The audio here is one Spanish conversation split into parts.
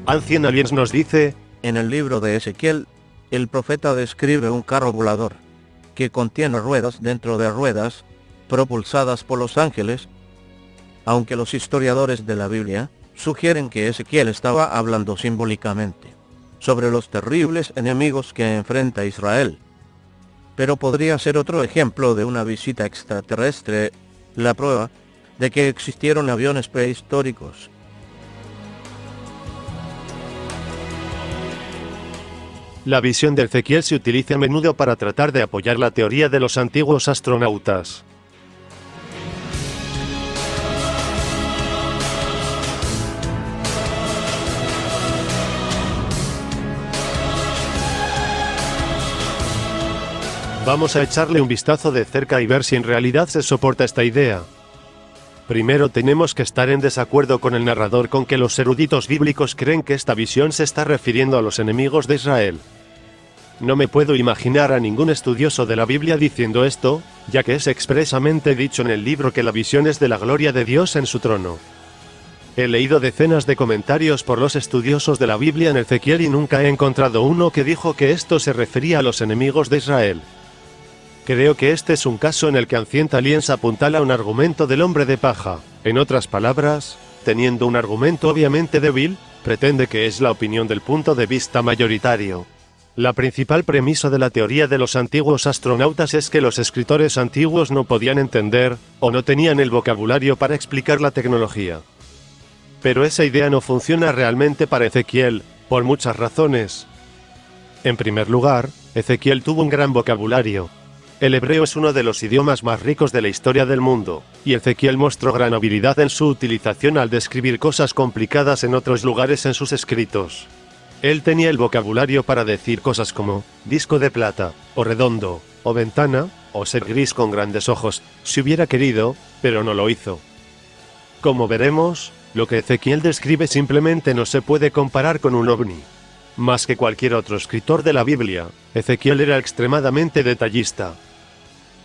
Ancient Aliens nos dice, en el libro de Ezequiel, el profeta describe un carro volador, que contiene ruedas dentro de ruedas, propulsadas por los ángeles, aunque los historiadores de la Biblia sugieren que Ezequiel estaba hablando simbólicamente sobre los terribles enemigos que enfrenta Israel. Pero podría ser otro ejemplo de una visita extraterrestre, la prueba de que existieron aviones prehistóricos. la visión de Ezequiel se utiliza a menudo para tratar de apoyar la teoría de los antiguos astronautas. Vamos a echarle un vistazo de cerca y ver si en realidad se soporta esta idea. Primero tenemos que estar en desacuerdo con el narrador con que los eruditos bíblicos creen que esta visión se está refiriendo a los enemigos de Israel. No me puedo imaginar a ningún estudioso de la Biblia diciendo esto, ya que es expresamente dicho en el libro que la visión es de la gloria de Dios en su trono. He leído decenas de comentarios por los estudiosos de la Biblia en Ezequiel y nunca he encontrado uno que dijo que esto se refería a los enemigos de Israel. Creo que este es un caso en el que Ancient Aliens apuntala un argumento del hombre de paja. En otras palabras, teniendo un argumento obviamente débil, pretende que es la opinión del punto de vista mayoritario. La principal premisa de la teoría de los antiguos astronautas es que los escritores antiguos no podían entender, o no tenían el vocabulario para explicar la tecnología. Pero esa idea no funciona realmente para Ezequiel, por muchas razones. En primer lugar, Ezequiel tuvo un gran vocabulario. El hebreo es uno de los idiomas más ricos de la historia del mundo, y Ezequiel mostró gran habilidad en su utilización al describir cosas complicadas en otros lugares en sus escritos. Él tenía el vocabulario para decir cosas como disco de plata, o redondo, o ventana, o ser gris con grandes ojos, si hubiera querido, pero no lo hizo. Como veremos, lo que Ezequiel describe simplemente no se puede comparar con un ovni. Más que cualquier otro escritor de la Biblia, Ezequiel era extremadamente detallista.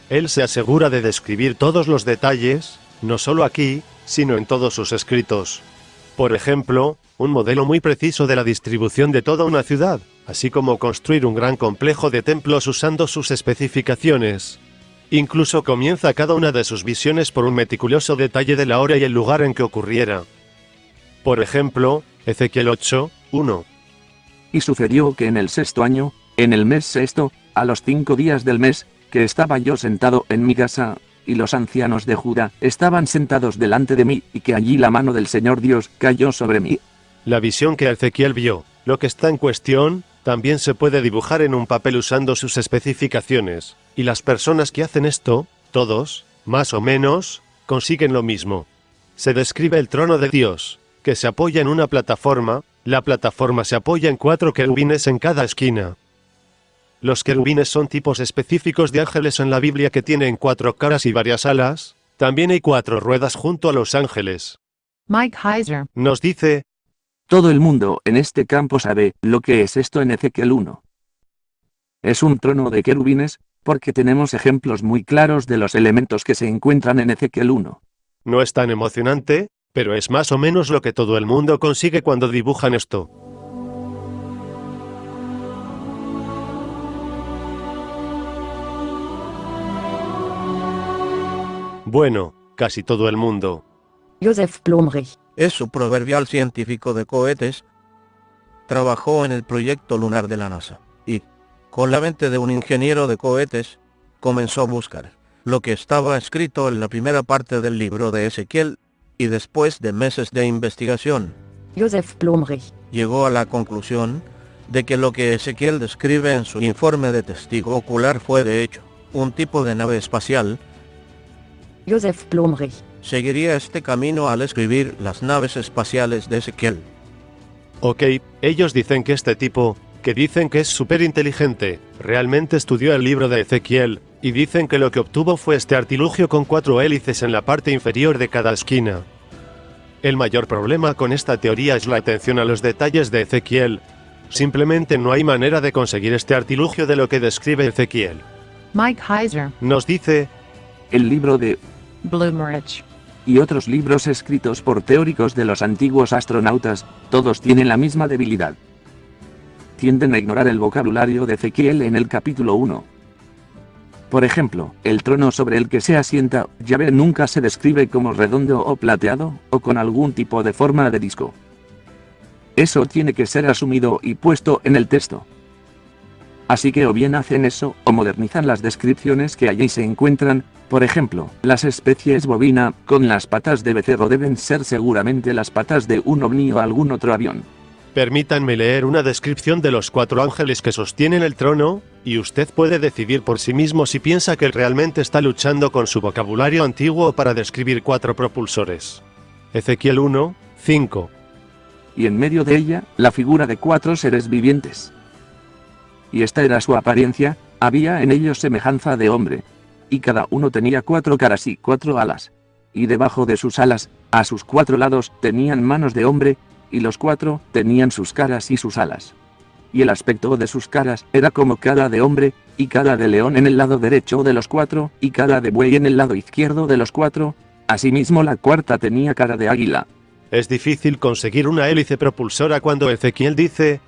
Él se asegura de describir todos los detalles, no solo aquí, sino en todos sus escritos. Por ejemplo, un modelo muy preciso de la distribución de toda una ciudad, así como construir un gran complejo de templos usando sus especificaciones. Incluso comienza cada una de sus visiones por un meticuloso detalle de la hora y el lugar en que ocurriera. Por ejemplo, Ezequiel 8:1. Y sucedió que en el 6º año, en el mes 6º, a los 5 días del mes, que estaba yo sentado en mi casa, y los ancianos de Judá estaban sentados delante de mí, y que allí la mano del Señor Dios cayó sobre mí. La visión que Ezequiel vio, lo que está en cuestión, también se puede dibujar en un papel usando sus especificaciones, y las personas que hacen esto, todos, más o menos, consiguen lo mismo. Se describe el trono de Dios, que se apoya en una plataforma, la plataforma se apoya en 4 querubines en cada esquina. Los querubines son tipos específicos de ángeles en la Biblia que tienen 4 caras y varias alas. También hay 4 ruedas junto a los ángeles. Mike Heiser nos dice: todo el mundo en este campo sabe lo que es esto en Ezequiel 1. Es un trono de querubines, porque tenemos ejemplos muy claros de los elementos que se encuentran en Ezequiel 1. No es tan emocionante, pero es más o menos lo que todo el mundo consigue cuando dibujan esto. Bueno, casi todo el mundo. Joseph Blumrich Es su proverbial científico de cohetes. Trabajó en el proyecto lunar de la NASA, y, con la mente de un ingeniero de cohetes, comenzó a buscar lo que estaba escrito en la primera parte del libro de Ezequiel, y después de meses de investigación, Joseph Blumrich llegó a la conclusión de que lo que Ezequiel describe en su informe de testigo ocular fue de hecho un tipo de nave espacial. Joseph Blumrich Seguiría este camino al escribir las naves espaciales de Ezequiel. Ok, ellos dicen que este tipo, que dicen que es súper inteligente, realmente estudió el libro de Ezequiel, y dicen que lo que obtuvo fue este artilugio con 4 hélices en la parte inferior de cada esquina. El mayor problema con esta teoría es la atención a los detalles de Ezequiel. Simplemente no hay manera de conseguir este artilugio de lo que describe Ezequiel. Mike Heiser Nos dice: El libro de Blumrich y otros libros escritos por teóricos de los antiguos astronautas, todos tienen la misma debilidad. Tienden a ignorar el vocabulario de Ezequiel en el capítulo 1. Por ejemplo, el trono sobre el que se asienta Yahvé nunca se describe como redondo o plateado, o con algún tipo de forma de disco. Eso tiene que ser asumido y puesto en el texto. Así que o bien hacen eso, o modernizan las descripciones que allí se encuentran. Por ejemplo, las especies bovina, con las patas de becerro deben ser seguramente las patas de un ovni o algún otro avión. Permítanme leer una descripción de los 4 ángeles que sostienen el trono, y usted puede decidir por sí mismo si piensa que realmente está luchando con su vocabulario antiguo para describir 4 propulsores. Ezequiel 1, 5. Y en medio de ella, la figura de 4 seres vivientes. Y esta era su apariencia, había en ellos semejanza de hombre. Y cada uno tenía 4 caras y 4 alas. Y debajo de sus alas, a sus 4 lados, tenían manos de hombre, y los 4 tenían sus caras y sus alas. Y el aspecto de sus caras era como cara de hombre, y cara de león en el lado derecho de los 4, y cara de buey en el lado izquierdo de los 4, asimismo la cuarta tenía cara de águila. Es difícil conseguir una hélice propulsora cuando Ezequiel dice: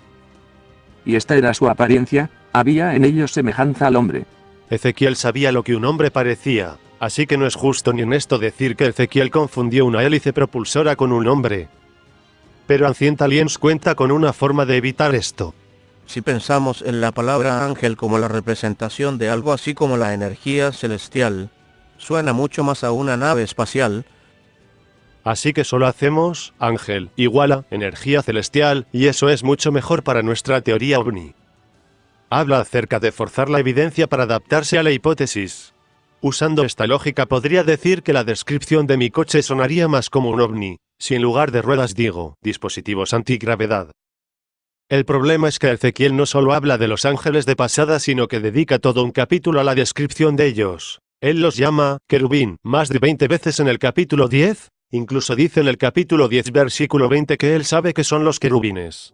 y esta era su apariencia, había en ellos semejanza al hombre. Ezequiel sabía lo que un hombre parecía, así que no es justo ni honesto decir que Ezequiel confundió una hélice propulsora con un hombre. Pero Ancient Aliens cuenta con una forma de evitar esto. Si pensamos en la palabra ángel como la representación de algo así como la energía celestial, suena mucho más a una nave espacial. Así que solo hacemos ángel igual a energía celestial, y eso es mucho mejor para nuestra teoría ovni. Habla acerca de forzar la evidencia para adaptarse a la hipótesis. Usando esta lógica podría decir que la descripción de mi coche sonaría más como un ovni, si en lugar de ruedas digo dispositivos antigravedad. El problema es que Ezequiel no solo habla de los ángeles de pasada, sino que dedica todo un capítulo a la descripción de ellos. Él los llama querubín más de 20 veces en el capítulo 10, incluso dice en el capítulo 10 versículo 20 que él sabe que son los querubines.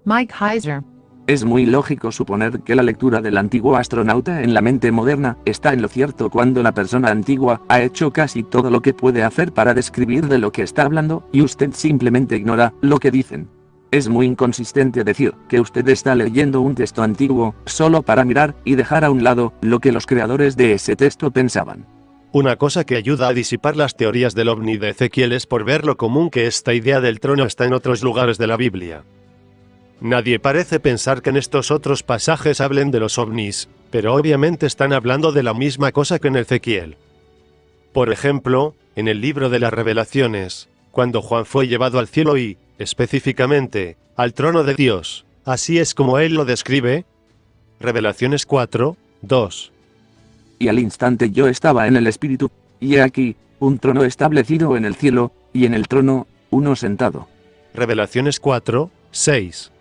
Mike Heiser. Es muy lógico suponer que la lectura del antiguo astronauta en la mente moderna está en lo cierto cuando la persona antigua ha hecho casi todo lo que puede hacer para describir de lo que está hablando, y usted simplemente ignora lo que dicen. Es muy inconsistente decir que usted está leyendo un texto antiguo solo para mirar y dejar a un lado lo que los creadores de ese texto pensaban. Una cosa que ayuda a disipar las teorías del ovni de Ezequiel es por ver lo común que esta idea del trono está en otros lugares de la Biblia. Nadie parece pensar que en estos otros pasajes hablen de los ovnis, pero obviamente están hablando de la misma cosa que en Ezequiel. Por ejemplo, en el libro de las Revelaciones, cuando Juan fue llevado al cielo y, específicamente, al trono de Dios, así es como él lo describe. Revelaciones 4, 2. Y al instante yo estaba en el espíritu, y he aquí, un trono establecido en el cielo, y en el trono, uno sentado. Revelaciones 4, 6.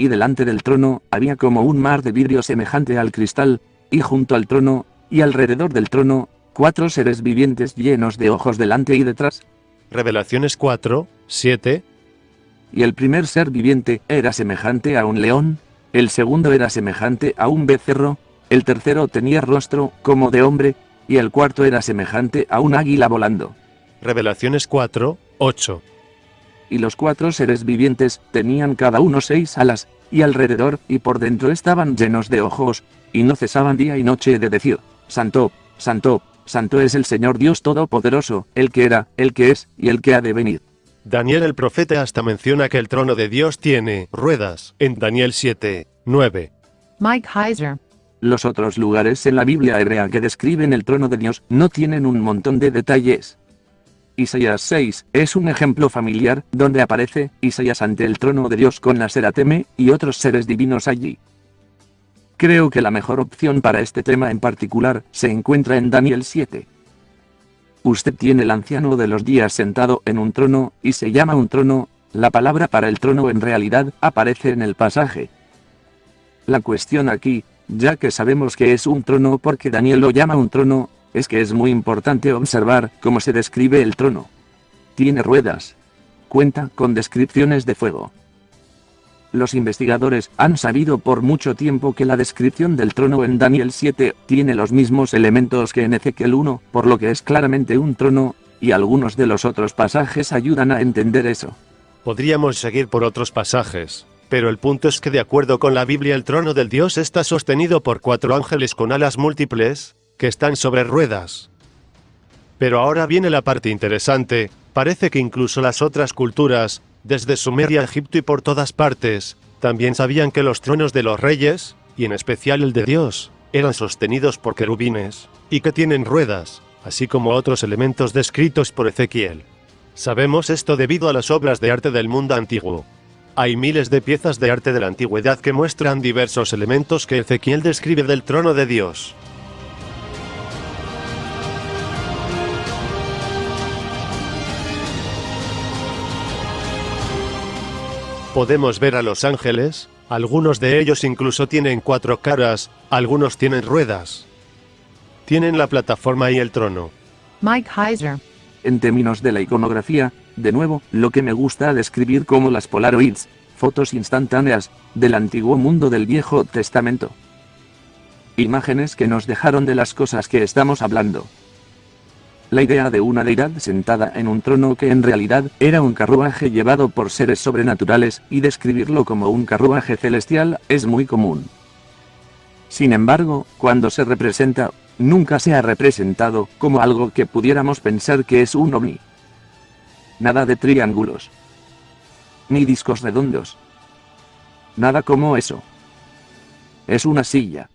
Y delante del trono había como un mar de vidrio semejante al cristal, y junto al trono, y alrededor del trono, 4 seres vivientes llenos de ojos delante y detrás. Revelaciones 4, 7. Y el primer ser viviente era semejante a un león, el segundo era semejante a un becerro, el tercero tenía rostro como de hombre, y el cuarto era semejante a un águila volando. Revelaciones 4, 8. Y los 4 seres vivientes tenían cada uno 6 alas, y alrededor y por dentro estaban llenos de ojos, y no cesaban día y noche de decir: Santo, Santo, Santo es el Señor Dios Todopoderoso, el que era, el que es, y el que ha de venir. Daniel el profeta hasta menciona que el trono de Dios tiene ruedas, en Daniel 7, 9. Mike Heiser. Los otros lugares en la Biblia hebrea que describen el trono de Dios no tienen un montón de detalles. Isaías 6 es un ejemplo familiar, donde aparece Isaías ante el trono de Dios con la Serateme y otros seres divinos allí. Creo que la mejor opción para este tema en particular se encuentra en Daniel 7. Usted tiene el anciano de los días sentado en un trono, y se llama un trono. La palabra para el trono en realidad aparece en el pasaje. La cuestión aquí, ya que sabemos que es un trono porque Daniel lo llama un trono, es que es muy importante observar cómo se describe el trono. Tiene ruedas. Cuenta con descripciones de fuego. Los investigadores han sabido por mucho tiempo que la descripción del trono en Daniel 7 tiene los mismos elementos que en Ezequiel 1, por lo que es claramente un trono, y algunos de los otros pasajes ayudan a entender eso. Podríamos seguir por otros pasajes, pero el punto es que de acuerdo con la Biblia el trono del Dios está sostenido por 4 ángeles con alas múltiples, que están sobre ruedas. Pero ahora viene la parte interesante, parece que incluso las otras culturas, desde Sumeria a Egipto y por todas partes, también sabían que los tronos de los reyes, y en especial el de Dios, eran sostenidos por querubines, y que tienen ruedas, así como otros elementos descritos por Ezequiel. Sabemos esto debido a las obras de arte del mundo antiguo. Hay miles de piezas de arte de la antigüedad que muestran diversos elementos que Ezequiel describe del trono de Dios. Podemos ver a los ángeles, algunos de ellos incluso tienen 4 caras, algunos tienen ruedas. Tienen la plataforma y el trono. Mike Heiser. En términos de la iconografía, de nuevo, lo que me gusta describir como las Polaroids, fotos instantáneas, del antiguo mundo del Viejo Testamento. Imágenes que nos dejaron de las cosas que estamos hablando. La idea de una deidad sentada en un trono que en realidad era un carruaje llevado por seres sobrenaturales, y describirlo como un carruaje celestial es muy común. Sin embargo, cuando se representa, nunca se ha representado como algo que pudiéramos pensar que es un ovni. Nada de triángulos. Ni discos redondos. Nada como eso. Es una silla.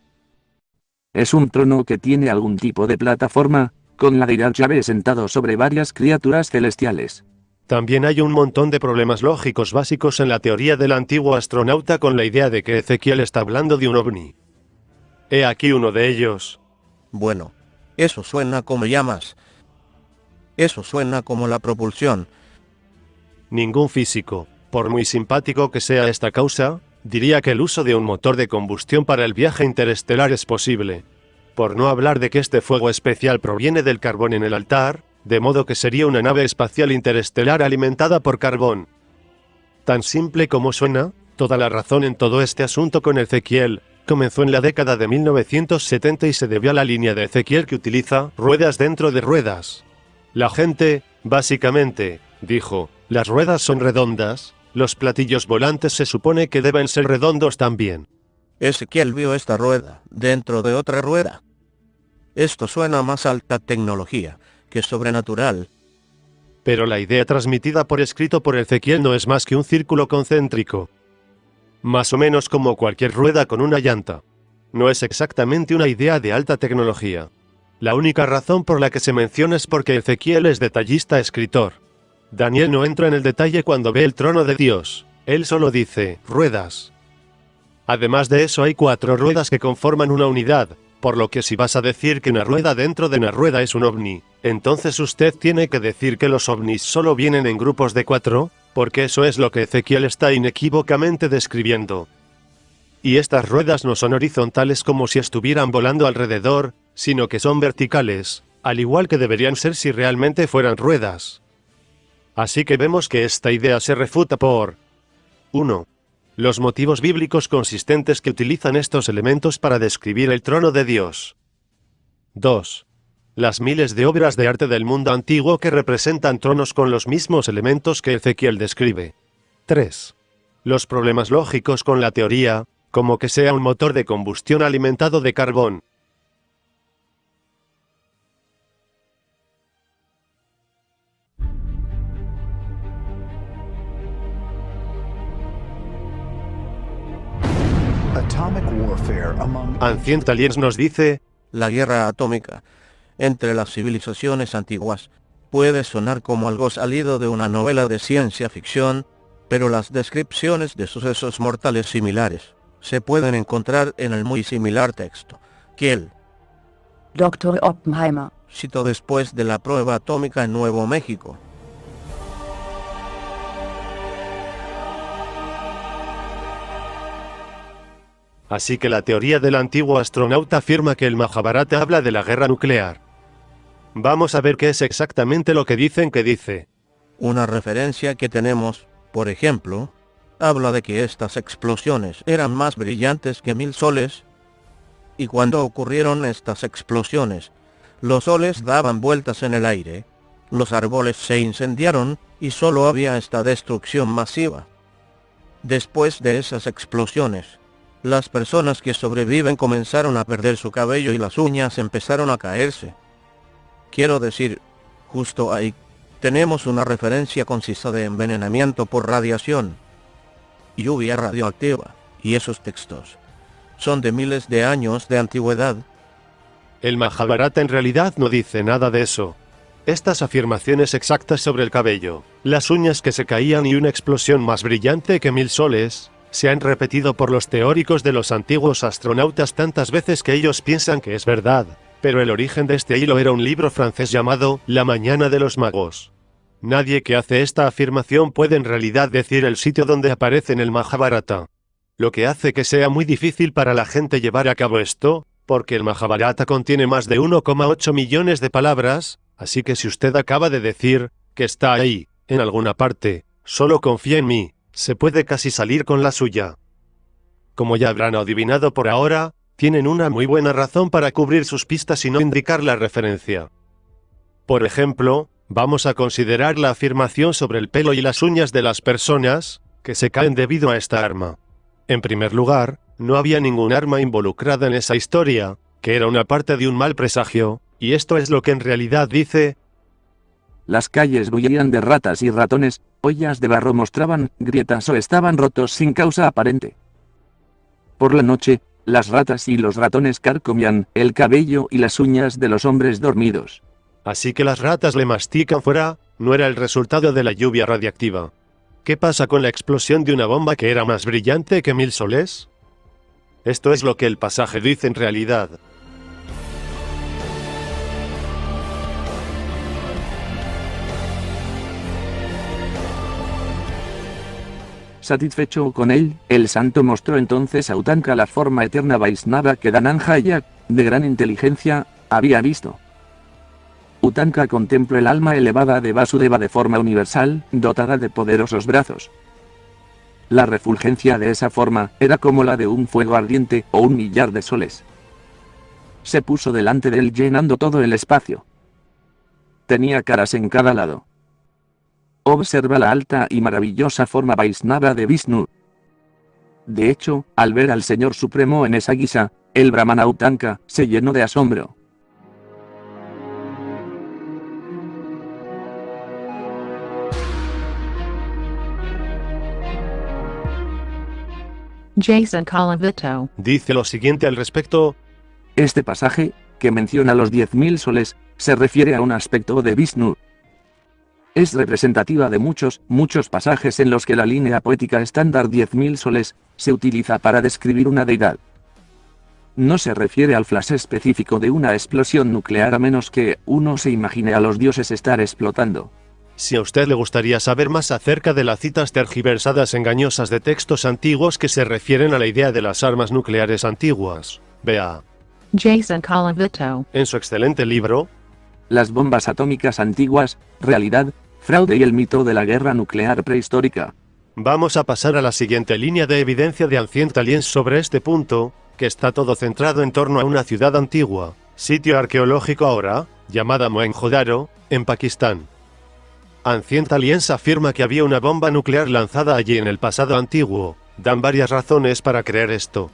Es un trono que tiene algún tipo de plataforma, con la deidad Yahvé sentado sobre varias criaturas celestiales. También hay un montón de problemas lógicos básicos en la teoría del antiguo astronauta con la idea de que Ezequiel está hablando de un ovni. He aquí uno de ellos. Bueno, eso suena como llamas. Eso suena como la propulsión. Ningún físico, por muy simpático que sea esta causa, diría que el uso de un motor de combustión para el viaje interestelar es posible. Por no hablar de que este fuego especial proviene del carbón en el altar, de modo que sería una nave espacial interestelar alimentada por carbón. Tan simple como suena, toda la razón en todo este asunto con Ezequiel comenzó en la década de 1970 y se debió a la línea de Ezequiel que utiliza ruedas dentro de ruedas. La gente, básicamente, dijo, las ruedas son redondas, los platillos volantes se supone que deben ser redondos también. Ezequiel vio esta rueda dentro de otra rueda. Esto suena más alta tecnología que sobrenatural. Pero la idea transmitida por escrito por Ezequiel no es más que un círculo concéntrico. Más o menos como cualquier rueda con una llanta. No es exactamente una idea de alta tecnología. La única razón por la que se menciona es porque Ezequiel es detallista escritor. Daniel no entra en el detalle cuando ve el trono de Dios. Él solo dice, ruedas. Además de eso hay 4 ruedas que conforman una unidad, por lo que si vas a decir que una rueda dentro de una rueda es un ovni, entonces usted tiene que decir que los ovnis solo vienen en grupos de 4, porque eso es lo que Ezequiel está inequívocamente describiendo. Y estas ruedas no son horizontales como si estuvieran volando alrededor, sino que son verticales, al igual que deberían ser si realmente fueran ruedas. Así que vemos que esta idea se refuta por 1. Los motivos bíblicos consistentes que utilizan estos elementos para describir el trono de Dios. 2. Las miles de obras de arte del mundo antiguo que representan tronos con los mismos elementos que Ezequiel describe. 3. Los problemas lógicos con la teoría, como que sea un motor de combustión alimentado de carbón. Ancient Aliens nos dice, La guerra atómica entre las civilizaciones antiguas puede sonar como algo salido de una novela de ciencia ficción, pero las descripciones de sucesos mortales similares se pueden encontrar en el muy similar texto que el Dr. Oppenheimer citó después de la prueba atómica en Nuevo México. Así que la teoría del antiguo astronauta afirma que el Mahabharata habla de la guerra nuclear. Vamos a ver qué es exactamente lo que dicen que dice. Una referencia que tenemos, por ejemplo, habla de que estas explosiones eran más brillantes que 1000 soles. Y cuando ocurrieron estas explosiones, los soles daban vueltas en el aire, los árboles se incendiaron, y solo había esta destrucción masiva. Después de esas explosiones, las personas que sobreviven comenzaron a perder su cabello y las uñas empezaron a caerse. Quiero decir, justo ahí, tenemos una referencia concisa de envenenamiento por radiación, lluvia radioactiva, y esos textos son de miles de años de antigüedad. El Mahabharata en realidad no dice nada de eso. Estas afirmaciones exactas sobre el cabello, las uñas que se caían y una explosión más brillante que 1000 soles, se han repetido por los teóricos de los antiguos astronautas tantas veces que ellos piensan que es verdad, pero el origen de este hilo era un libro francés llamado La Mañana de los Magos. Nadie que hace esta afirmación puede en realidad decir el sitio donde aparece en el Mahabharata. Lo que hace que sea muy difícil para la gente llevar a cabo esto, porque el Mahabharata contiene más de 1,8 millones de palabras, así que si usted acaba de decir que está ahí, en alguna parte, solo confía en mí, se puede casi salir con la suya. Como ya habrán adivinado por ahora, tienen una muy buena razón para cubrir sus pistas y no indicar la referencia. Por ejemplo, vamos a considerar la afirmación sobre el pelo y las uñas de las personas, que se caen debido a esta arma. En primer lugar, no había ningún arma involucrada en esa historia, que era una parte de un mal presagio, y esto es lo que en realidad dice. Las calles bullían de ratas y ratones, ollas de barro mostraban grietas o estaban rotos sin causa aparente. Por la noche, las ratas y los ratones carcomían el cabello y las uñas de los hombres dormidos. Así que las ratas le mastican fuera, no era el resultado de la lluvia radiactiva. ¿Qué pasa con la explosión de una bomba que era más brillante que 1000 soles? Esto es lo que el pasaje dice en realidad. Satisfecho con él, el santo mostró entonces a Utanka la forma eterna Vaisnava que Dhananjaya, de gran inteligencia, había visto. Utanka contempló el alma elevada de Vasudeva de forma universal, dotada de poderosos brazos. La refulgencia de esa forma era como la de un fuego ardiente o un millar de soles. Se puso delante de él llenando todo el espacio. Tenía caras en cada lado. Observa la alta y maravillosa forma Vaisnava de Vishnu. De hecho, al ver al Señor Supremo en esa guisa, el Brahmana Utanka se llenó de asombro. Jason Colavito. Dice lo siguiente al respecto. Este pasaje, que menciona los 10.000 soles, se refiere a un aspecto de Vishnu. Es representativa de muchos pasajes en los que la línea poética estándar 10.000 soles se utiliza para describir una deidad. No se refiere al flash específico de una explosión nuclear a menos que uno se imagine a los dioses estar explotando. Si a usted le gustaría saber más acerca de las citas tergiversadas engañosas de textos antiguos que se refieren a la idea de las armas nucleares antiguas, vea Jason Colavito. en su excelente libro, Las bombas atómicas antiguas, realidad, fraude y el mito de la guerra nuclear prehistórica. Vamos a pasar a la siguiente línea de evidencia de Ancient Aliens sobre este punto, que está todo centrado en torno a una ciudad antigua, sitio arqueológico ahora, llamada Mohenjo-Daro, en Pakistán. Ancient Aliens afirma que había una bomba nuclear lanzada allí en el pasado antiguo. Dan varias razones para creer esto.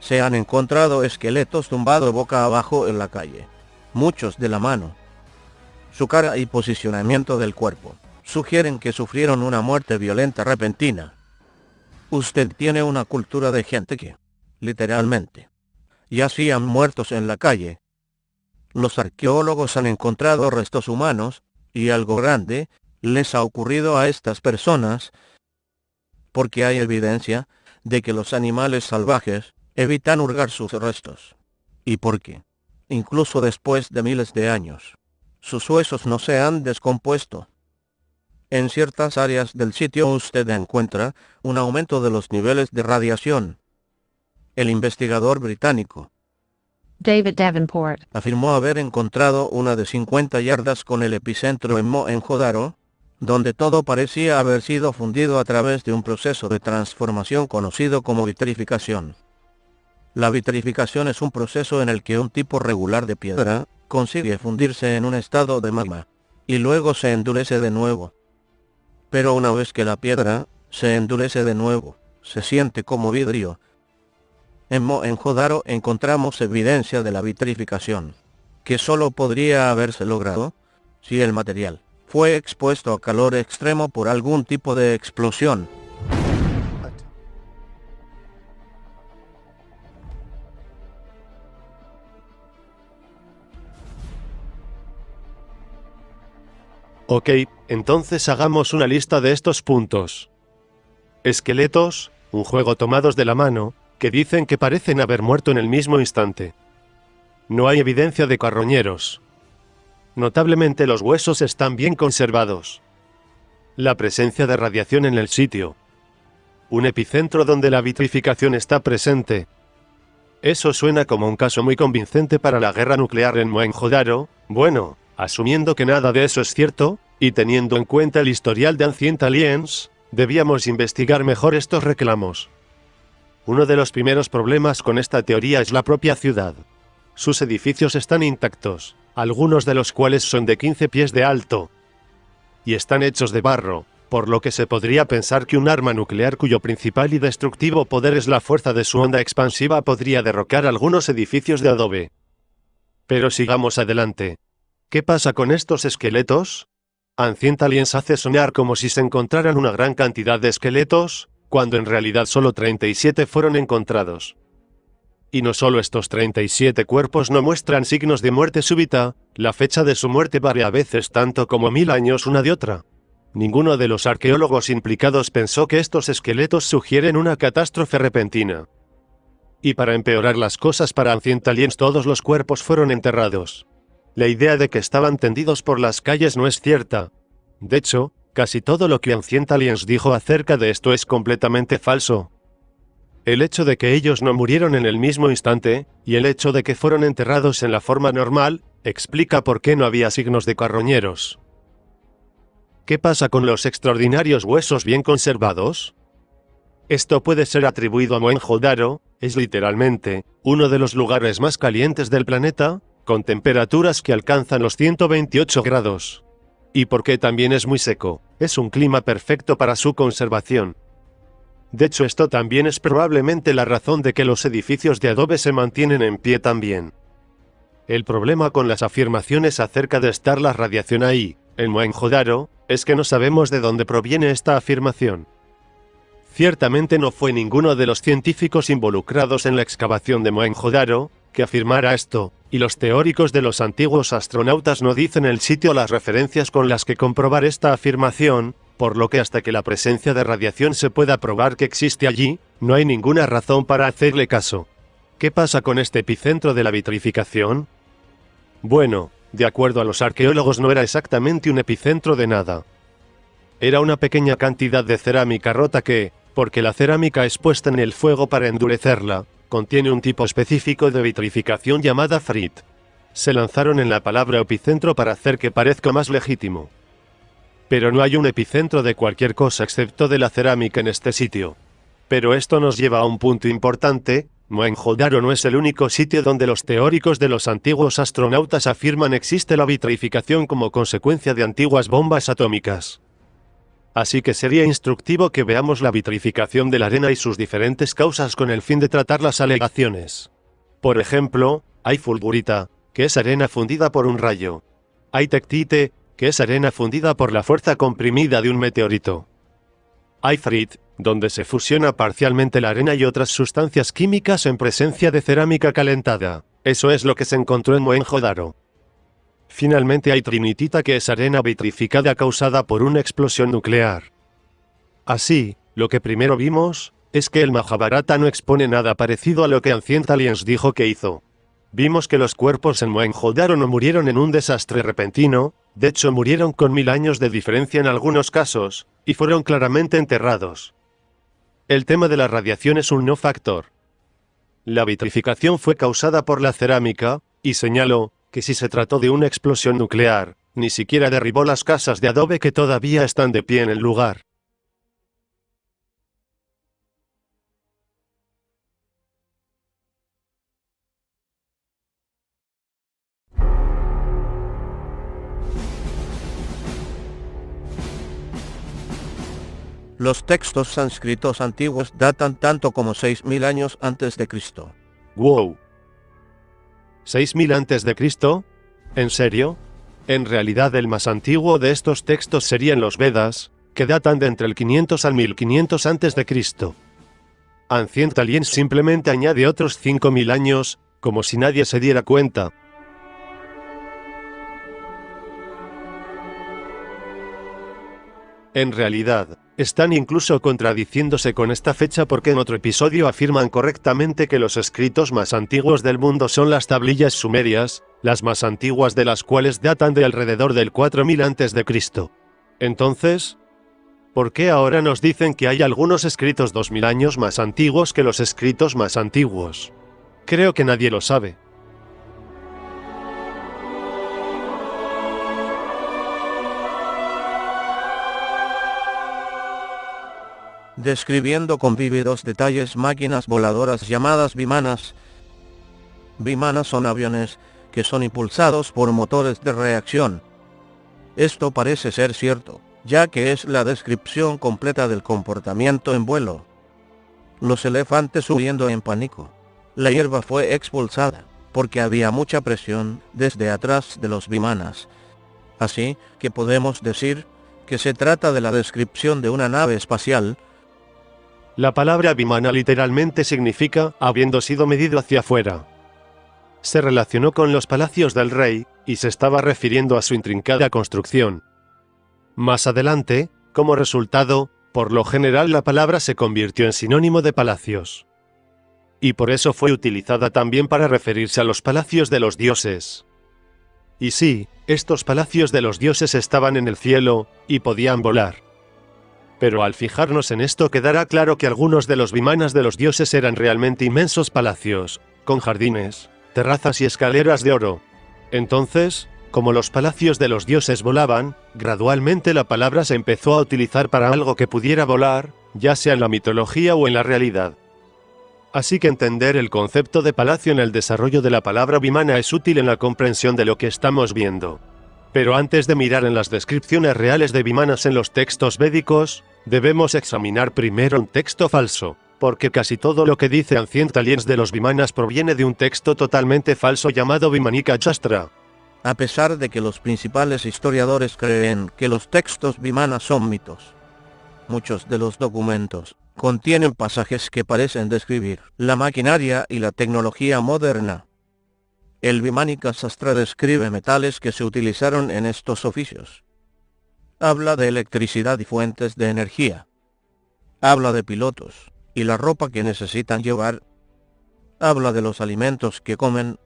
Se han encontrado esqueletos tumbados boca abajo en la calle, muchos de la mano. Su cara y posicionamiento del cuerpo sugieren que sufrieron una muerte violenta repentina. Usted tiene una cultura de gente que, literalmente, yacían muertos en la calle. Los arqueólogos han encontrado restos humanos, y algo grande les ha ocurrido a estas personas, porque hay evidencia de que los animales salvajes evitan hurgar sus restos. Y porque, incluso después de miles de años, sus huesos no se han descompuesto. En ciertas áreas del sitio usted encuentra un aumento de los niveles de radiación. El investigador británico David Davenport. afirmó haber encontrado una de 50 yardas con el epicentro en Mohenjo-Daro, donde todo parecía haber sido fundido a través de un proceso de transformación conocido como vitrificación. La vitrificación es un proceso en el que un tipo regular de piedra consigue fundirse en un estado de magma, y luego se endurece de nuevo. Pero una vez que la piedra se endurece de nuevo, se siente como vidrio. En Mohenjo-Daro encontramos evidencia de la vitrificación, que solo podría haberse logrado si el material fue expuesto a calor extremo por algún tipo de explosión. Ok, entonces hagamos una lista de estos puntos. Esqueletos, un juego tomados de la mano, que dicen que parecen haber muerto en el mismo instante. No hay evidencia de carroñeros. Notablemente los huesos están bien conservados. La presencia de radiación en el sitio. Un epicentro donde la vitrificación está presente. Eso suena como un caso muy convincente para la guerra nuclear en Mohenjo-Daro. Bueno, asumiendo que nada de eso es cierto, y teniendo en cuenta el historial de Ancient Aliens, debíamos investigar mejor estos reclamos. Uno de los primeros problemas con esta teoría es la propia ciudad. Sus edificios están intactos, algunos de los cuales son de 15 pies de alto. Y están hechos de barro, por lo que se podría pensar que un arma nuclear cuyo principal y destructivo poder es la fuerza de su onda expansiva podría derrocar algunos edificios de adobe. Pero sigamos adelante. ¿Qué pasa con estos esqueletos? Ancient Aliens hace sonar como si se encontraran una gran cantidad de esqueletos, cuando en realidad solo 37 fueron encontrados. Y no solo estos 37 cuerpos no muestran signos de muerte súbita, la fecha de su muerte varía a veces tanto como 1000 años una de otra. Ninguno de los arqueólogos implicados pensó que estos esqueletos sugieren una catástrofe repentina. Y para empeorar las cosas para Ancient Aliens todos los cuerpos fueron enterrados. La idea de que estaban tendidos por las calles no es cierta. De hecho, casi todo lo que Ancient Aliens dijo acerca de esto es completamente falso. El hecho de que ellos no murieron en el mismo instante, y el hecho de que fueron enterrados en la forma normal, explica por qué no había signos de carroñeros. ¿Qué pasa con los extraordinarios huesos bien conservados? Esto puede ser atribuido a Mohenjo-Daro, es literalmente uno de los lugares más calientes del planeta, con temperaturas que alcanzan los 128 grados. Y porque también es muy seco, es un clima perfecto para su conservación. De hecho, esto también es probablemente la razón de que los edificios de adobe se mantienen en pie también. El problema con las afirmaciones acerca de estar la radiación ahí, en Mohenjo-Daro, es que no sabemos de dónde proviene esta afirmación. Ciertamente no fue ninguno de los científicos involucrados en la excavación de Mohenjo-Daro que afirmara esto, y los teóricos de los antiguos astronautas no dicen el sitio o las referencias con las que comprobar esta afirmación, por lo que hasta que la presencia de radiación se pueda probar que existe allí, no hay ninguna razón para hacerle caso. ¿Qué pasa con este epicentro de la vitrificación? Bueno, de acuerdo a los arqueólogos no era exactamente un epicentro de nada. Era una pequeña cantidad de cerámica rota que, porque la cerámica es puesta en el fuego para endurecerla, contiene un tipo específico de vitrificación llamada frit. Se lanzaron en la palabra epicentro para hacer que parezca más legítimo. Pero no hay un epicentro de cualquier cosa excepto de la cerámica en este sitio. Pero esto nos lleva a un punto importante. Mohenjo-Daro no es el único sitio donde los teóricos de los antiguos astronautas afirman existe la vitrificación como consecuencia de antiguas bombas atómicas. Así que sería instructivo que veamos la vitrificación de la arena y sus diferentes causas con el fin de tratar las alegaciones. Por ejemplo, hay fulgurita, que es arena fundida por un rayo. Hay tectite, que es arena fundida por la fuerza comprimida de un meteorito. Hay frit, donde se fusiona parcialmente la arena y otras sustancias químicas en presencia de cerámica calentada. Eso es lo que se encontró en Mohenjo-Daro. Finalmente hay trinitita, que es arena vitrificada causada por una explosión nuclear. Así, lo que primero vimos, es que el Mahabharata no expone nada parecido a lo que Ancient Aliens dijo que hizo. Vimos que los cuerpos en Mohenjo-Daro no murieron en un desastre repentino, de hecho murieron con 1000 años de diferencia en algunos casos, y fueron claramente enterrados. El tema de la radiación es un no factor. La vitrificación fue causada por la cerámica, y señaló que si se trató de una explosión nuclear, Ni siquiera derribó las casas de adobe que todavía están de pie en el lugar. Los textos sánscritos antiguos datan tanto como 6000 años antes de Cristo. ¡Wow! ¿6000 antes de Cristo? ¿En serio? En realidad el más antiguo de estos textos serían los Vedas, que datan de entre el 500 al 1500 antes de Cristo. Ancient Aliens simplemente añade otros 5000 años, como si nadie se diera cuenta. En realidad, están incluso contradiciéndose con esta fecha porque en otro episodio afirman correctamente que los escritos más antiguos del mundo son las tablillas sumerias, las más antiguas de las cuales datan de alrededor del 4000 a.C. Entonces, ¿por qué ahora nos dicen que hay algunos escritos 2000 años más antiguos que los escritos más antiguos? Creo que nadie lo sabe. Describiendo con vívidos detalles máquinas voladoras llamadas vimanas. Vimanas son aviones que son impulsados por motores de reacción. Esto parece ser cierto, ya que es la descripción completa del comportamiento en vuelo. Los elefantes huyendo en pánico. La hierba fue expulsada, porque había mucha presión desde atrás de los vimanas. Así que podemos decir que se trata de la descripción de una nave espacial. La palabra vimana literalmente significa habiendo sido medido hacia afuera. Se relacionó con los palacios del rey, y se estaba refiriendo a su intrincada construcción. Más adelante, como resultado, por lo general la palabra se convirtió en sinónimo de palacios. Y por eso fue utilizada también para referirse a los palacios de los dioses. Y sí, estos palacios de los dioses estaban en el cielo, y podían volar. Pero al fijarnos en esto quedará claro que algunos de los vimanas de los dioses eran realmente inmensos palacios, con jardines, terrazas y escaleras de oro. Entonces, como los palacios de los dioses volaban, gradualmente la palabra se empezó a utilizar para algo que pudiera volar, ya sea en la mitología o en la realidad. Así que entender el concepto de palacio en el desarrollo de la palabra vimana es útil en la comprensión de lo que estamos viendo. Pero antes de mirar en las descripciones reales de vimanas en los textos védicos, debemos examinar primero un texto falso, porque casi todo lo que dice Ancient Aliens de los vimanas proviene de un texto totalmente falso llamado Vimanika Shastra. A pesar de que los principales historiadores creen que los textos vimanas son mitos, muchos de los documentos contienen pasajes que parecen describir la maquinaria y la tecnología moderna. El Vimanika Shastra describe metales que se utilizaron en estos oficios. Habla de electricidad y fuentes de energía. Habla de pilotos y la ropa que necesitan llevar. Habla de los alimentos que comen.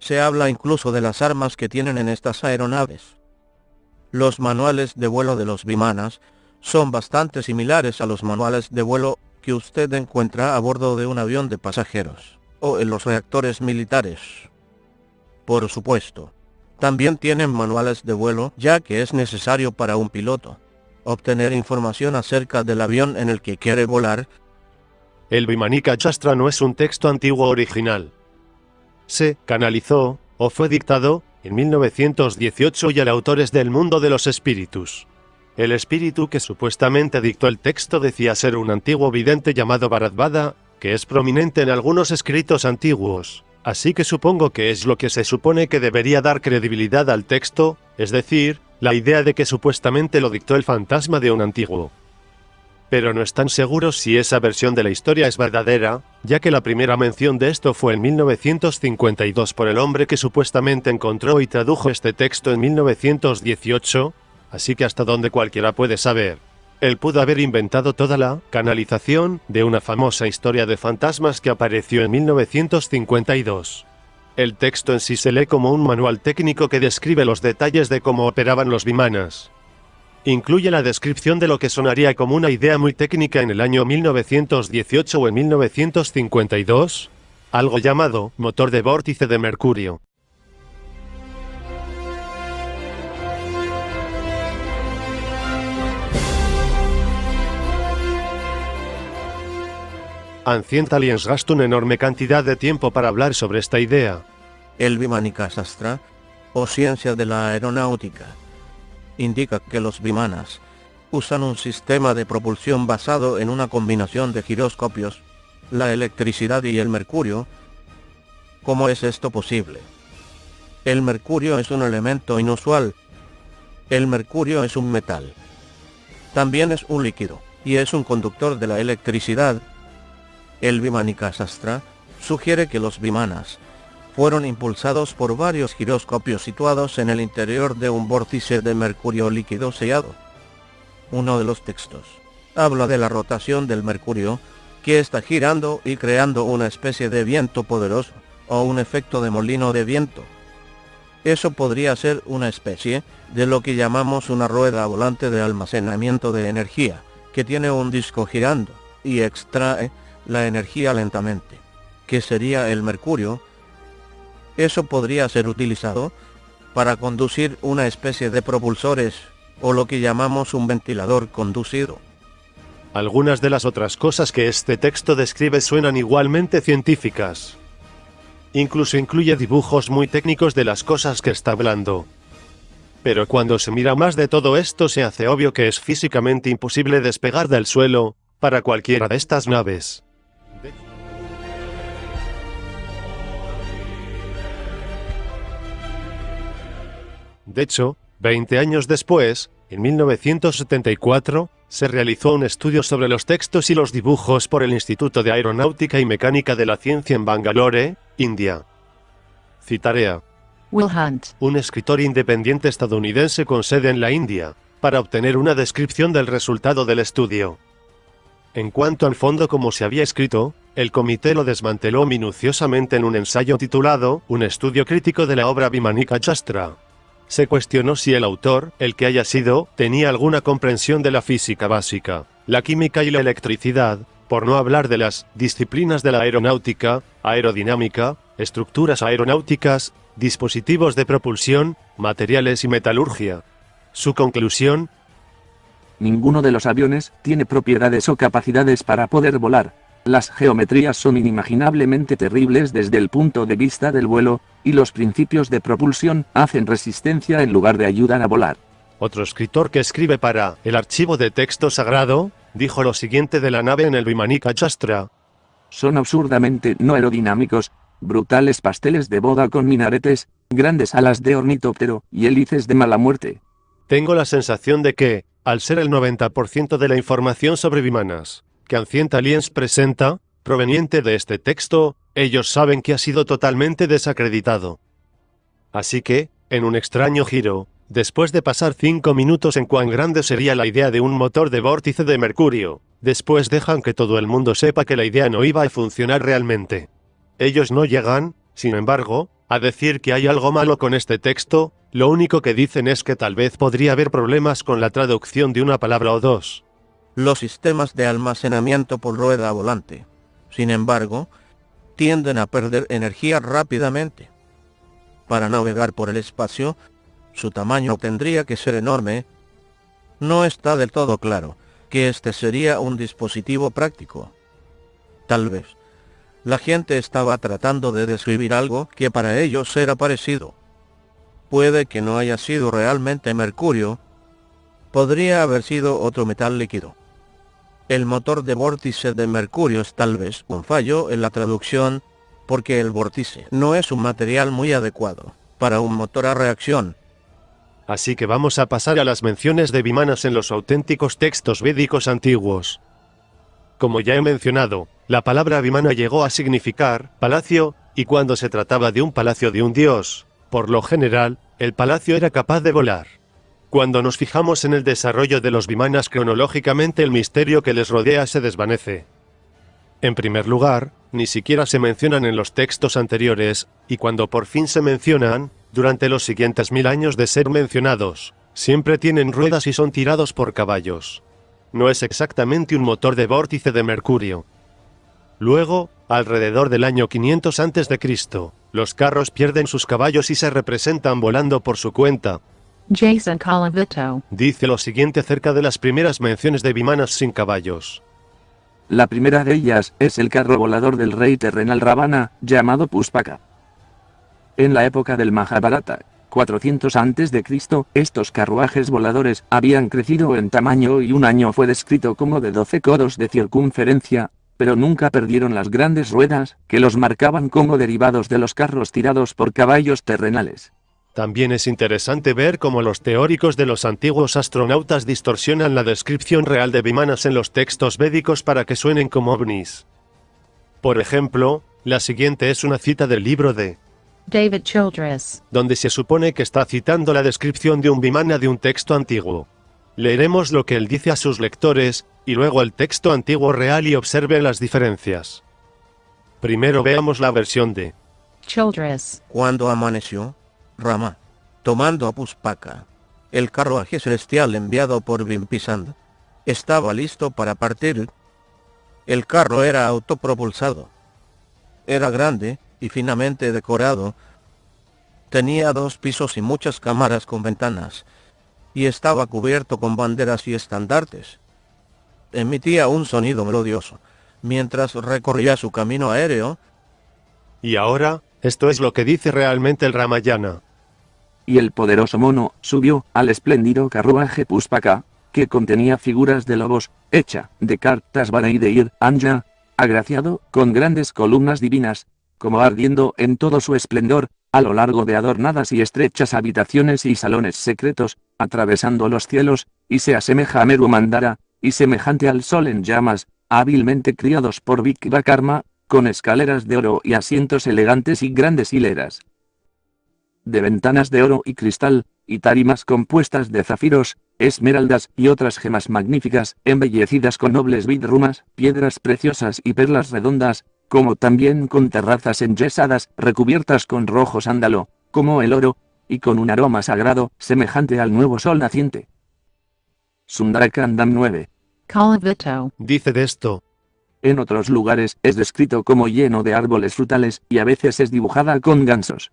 Se habla incluso de las armas que tienen en estas aeronaves. Los manuales de vuelo de los vimanas son bastante similares a los manuales de vuelo que usted encuentra a bordo de un avión de pasajeros, o en los reactores militares. Por supuesto, también tienen manuales de vuelo, ya que es necesario para un piloto obtener información acerca del avión en el que quiere volar. El Vimanika Shastra no es un texto antiguo original. Se canalizó, o fue dictado, en 1918 y el autor es del mundo de los espíritus. El espíritu que supuestamente dictó el texto decía ser un antiguo vidente llamado Bharadvada, que es prominente en algunos escritos antiguos. Así que supongo que es lo que se supone que debería dar credibilidad al texto, es decir, la idea de que supuestamente lo dictó el fantasma de un antiguo. Pero no están seguros si esa versión de la historia es verdadera, ya que la primera mención de esto fue en 1952 por el hombre que supuestamente encontró y tradujo este texto en 1918, así que hasta donde cualquiera puede saber. Él pudo haber inventado toda la canalización de una famosa historia de fantasmas que apareció en 1952. El texto en sí se lee como un manual técnico que describe los detalles de cómo operaban los vimanas. Incluye la descripción de lo que sonaría como una idea muy técnica en el año 1918 o en 1952, algo llamado motor de vórtice de mercurio. Ancient Aliens gasta una enorme cantidad de tiempo para hablar sobre esta idea. El Vimanika Shastra, o ciencia de la aeronáutica, indica que los vimanas usan un sistema de propulsión basado en una combinación de giroscopios, la electricidad y el mercurio. ¿Cómo es esto posible? El mercurio es un elemento inusual. El mercurio es un metal. También es un líquido, y es un conductor de la electricidad. El Vimanika Shastra sugiere que los vimanas fueron impulsados por varios giroscopios situados en el interior de un vórtice de mercurio líquido sellado. Uno de los textos habla de la rotación del mercurio, que está girando y creando una especie de viento poderoso, o un efecto de molino de viento. Eso podría ser una especie de lo que llamamos una rueda volante de almacenamiento de energía, que tiene un disco girando, y extrae la energía lentamente, que sería el mercurio. Eso podría ser utilizado para conducir una especie de propulsores, o lo que llamamos un ventilador conducido. Algunas de las otras cosas que este texto describe suenan igualmente científicas. Incluso incluye dibujos muy técnicos de las cosas que está hablando. Pero cuando se mira más de todo esto se hace obvio que es físicamente imposible despegar del suelo, para cualquiera de estas naves. De hecho, 20 años después, en 1974, se realizó un estudio sobre los textos y los dibujos por el Instituto de Aeronáutica y Mecánica de la Ciencia en Bangalore, India. Citaré a Will Hunt, un escritor independiente estadounidense con sede en la India, para obtener una descripción del resultado del estudio. En cuanto al fondo como se había escrito, el comité lo desmanteló minuciosamente en un ensayo titulado Un estudio crítico de la obra Vimanika Shastra. Se cuestionó si el autor, el que haya sido, tenía alguna comprensión de la física básica, la química y la electricidad, por no hablar de las disciplinas de la aeronáutica, aerodinámica, estructuras aeronáuticas, dispositivos de propulsión, materiales y metalurgia. Su conclusión: ninguno de los aviones tiene propiedades o capacidades para poder volar. Las geometrías son inimaginablemente terribles desde el punto de vista del vuelo, y los principios de propulsión hacen resistencia en lugar de ayudar a volar. Otro escritor que escribe para el archivo de texto sagrado, dijo lo siguiente de la nave en el Vimanika Shastra: son absurdamente no aerodinámicos, brutales pasteles de boda con minaretes, grandes alas de ornitóptero y hélices de mala muerte. Tengo la sensación de que, al ser el 90% de la información sobre vimanas que Ancient Aliens presenta, proveniente de este texto, ellos saben que ha sido totalmente desacreditado. Así que, en un extraño giro, después de pasar 5 minutos en cuán grande sería la idea de un motor de vórtice de mercurio, después dejan que todo el mundo sepa que la idea no iba a funcionar realmente. Ellos no llegan, sin embargo, a decir que hay algo malo con este texto, lo único que dicen es que tal vez podría haber problemas con la traducción de una palabra o dos. Los sistemas de almacenamiento por rueda volante, sin embargo, tienden a perder energía rápidamente. Para navegar por el espacio, su tamaño tendría que ser enorme. No está del todo claro que este sería un dispositivo práctico. Tal vez la gente estaba tratando de describir algo que para ellos era parecido. Puede que no haya sido realmente mercurio. Podría haber sido otro metal líquido. El motor de vórtice de mercurio es tal vez un fallo en la traducción, porque el vórtice no es un material muy adecuado para un motor a reacción. Así que vamos a pasar a las menciones de vimanas en los auténticos textos védicos antiguos. Como ya he mencionado, la palabra vimana llegó a significar palacio, y cuando se trataba de un palacio de un dios, por lo general, el palacio era capaz de volar. Cuando nos fijamos en el desarrollo de los vimanas cronológicamente, el misterio que les rodea se desvanece. En primer lugar, ni siquiera se mencionan en los textos anteriores, y cuando por fin se mencionan, durante los siguientes 1000 años de ser mencionados, siempre tienen ruedas y son tirados por caballos. No es exactamente un motor de vórtice de mercurio. Luego, alrededor del año 500 a.C., los carros pierden sus caballos y se representan volando por su cuenta. Jason Colavito, Dice lo siguiente acerca de las primeras menciones de vimanas sin caballos. La primera de ellas es el carro volador del rey terrenal Ravana, llamado Puspaka. En la época del Mahabharata, 400 a.C., estos carruajes voladores habían crecido en tamaño y un año fue descrito como de 12 codos de circunferencia, pero nunca perdieron las grandes ruedas, que los marcaban como derivados de los carros tirados por caballos terrenales. También es interesante ver cómo los teóricos de los antiguos astronautas distorsionan la descripción real de vimanas en los textos védicos para que suenen como ovnis. Por ejemplo, la siguiente es una cita del libro de David Childress. donde se supone que está citando la descripción de un vimana de un texto antiguo. Leeremos lo que él dice a sus lectores, y luego el texto antiguo real y observen las diferencias. Primero veamos la versión de Childress. Cuando amaneció, Rama, tomando a Puspaka, el carruaje celestial enviado por Bimpisand, estaba listo para partir. El carro era autopropulsado. Era grande y finamente decorado. Tenía 2 pisos y muchas cámaras con ventanas, y estaba cubierto con banderas y estandartes. Emitía un sonido melodioso, mientras recorría su camino aéreo. Y ahora, esto es lo que dice realmente el Ramayana. Y el poderoso mono subió al espléndido carruaje Puspaka, que contenía figuras de lobos, hecha de cartas Vana y de Ir Anja, agraciado con grandes columnas divinas, como ardiendo en todo su esplendor, a lo largo de adornadas y estrechas habitaciones y salones secretos, atravesando los cielos, y se asemeja a Meru Mandara, y semejante al sol en llamas, hábilmente criados por Vikvakarma, con escaleras de oro y asientos elegantes y grandes hileras de ventanas de oro y cristal, y tarimas compuestas de zafiros, esmeraldas y otras gemas magníficas, embellecidas con nobles vidrumas, piedras preciosas y perlas redondas, como también con terrazas enyesadas, recubiertas con rojo sándalo, como el oro, y con un aroma sagrado, semejante al nuevo sol naciente. Sundarakandam 9. Kalavito. Dice de esto. En otros lugares es descrito como lleno de árboles frutales, y a veces es dibujada con gansos.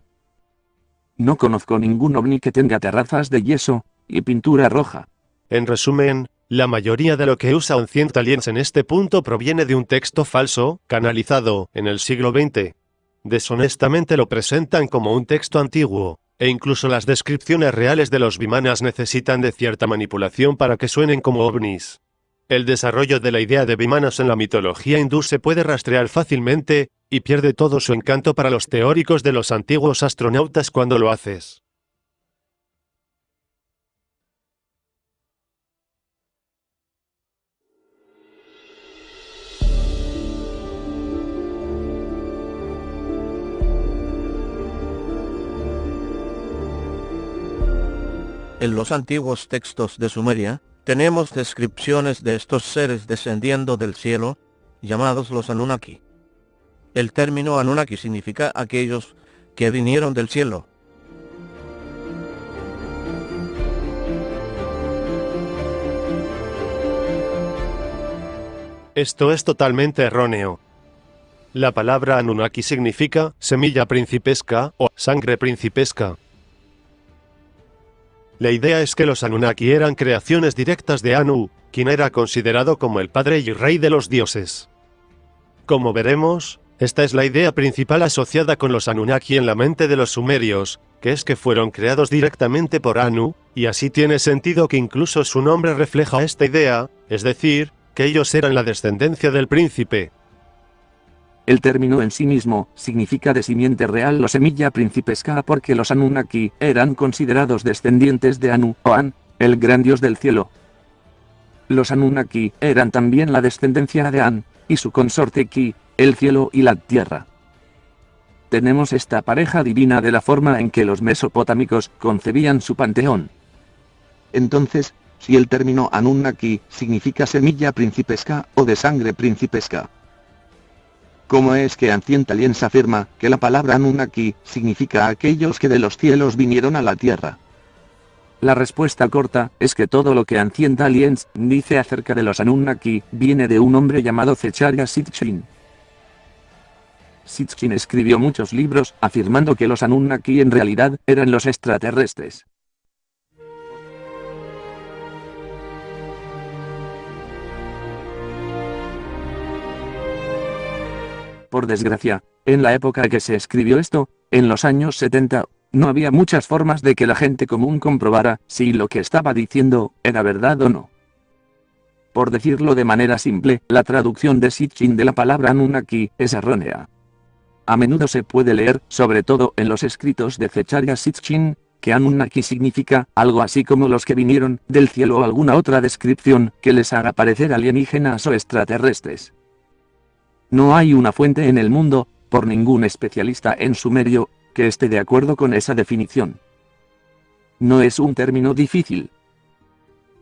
No conozco ningún ovni que tenga terrazas de yeso y pintura roja. En resumen, la mayoría de lo que usa Ancient Aliens en este punto proviene de un texto falso, canalizado en el siglo XX. Deshonestamente lo presentan como un texto antiguo, e incluso las descripciones reales de los vimanas necesitan de cierta manipulación para que suenen como ovnis. El desarrollo de la idea de vimanas en la mitología hindú se puede rastrear fácilmente, y pierde todo su encanto para los teóricos de los antiguos astronautas cuando lo haces. En los antiguos textos de Sumeria, tenemos descripciones de estos seres descendiendo del cielo, llamados los Anunnaki. El término Anunnaki significa aquellos que vinieron del cielo. Esto es totalmente erróneo. La palabra Anunnaki significa semilla principesca o sangre principesca. La idea es que los Anunnaki eran creaciones directas de Anu, quien era considerado como el padre y rey de los dioses. Como veremos, esta es la idea principal asociada con los Anunnaki en la mente de los sumerios, que es que fueron creados directamente por Anu, y así tiene sentido que incluso su nombre refleja esta idea, es decir, que ellos eran la descendencia del príncipe. El término en sí mismo significa de simiente real o semilla principesca porque los Anunnaki eran considerados descendientes de Anu o An, el gran dios del cielo. Los Anunnaki eran también la descendencia de An, y su consorte Ki, el cielo y la tierra. Tenemos esta pareja divina de la forma en que los mesopotámicos concebían su panteón. Entonces, si el término Anunnaki significa semilla principesca o de sangre principesca, ¿cómo es que Ancient Aliens afirma que la palabra Anunnaki significa aquellos que de los cielos vinieron a la tierra? La respuesta corta es que todo lo que Ancient Aliens dice acerca de los Anunnaki viene de un hombre llamado Zecharia Sitchin. Sitchin escribió muchos libros afirmando que los Anunnaki en realidad eran los extraterrestres. Por desgracia, en la época que se escribió esto, en los años 70, no había muchas formas de que la gente común comprobara si lo que estaba diciendo era verdad o no. Por decirlo de manera simple, la traducción de Sitchin de la palabra Anunnaki es errónea. A menudo se puede leer, sobre todo en los escritos de Zecharia Sitchin, que Anunnaki significa algo así como los que vinieron del cielo o alguna otra descripción que les haga parecer alienígenas o extraterrestres. No hay una fuente en el mundo, por ningún especialista en sumerio, que esté de acuerdo con esa definición. No es un término difícil.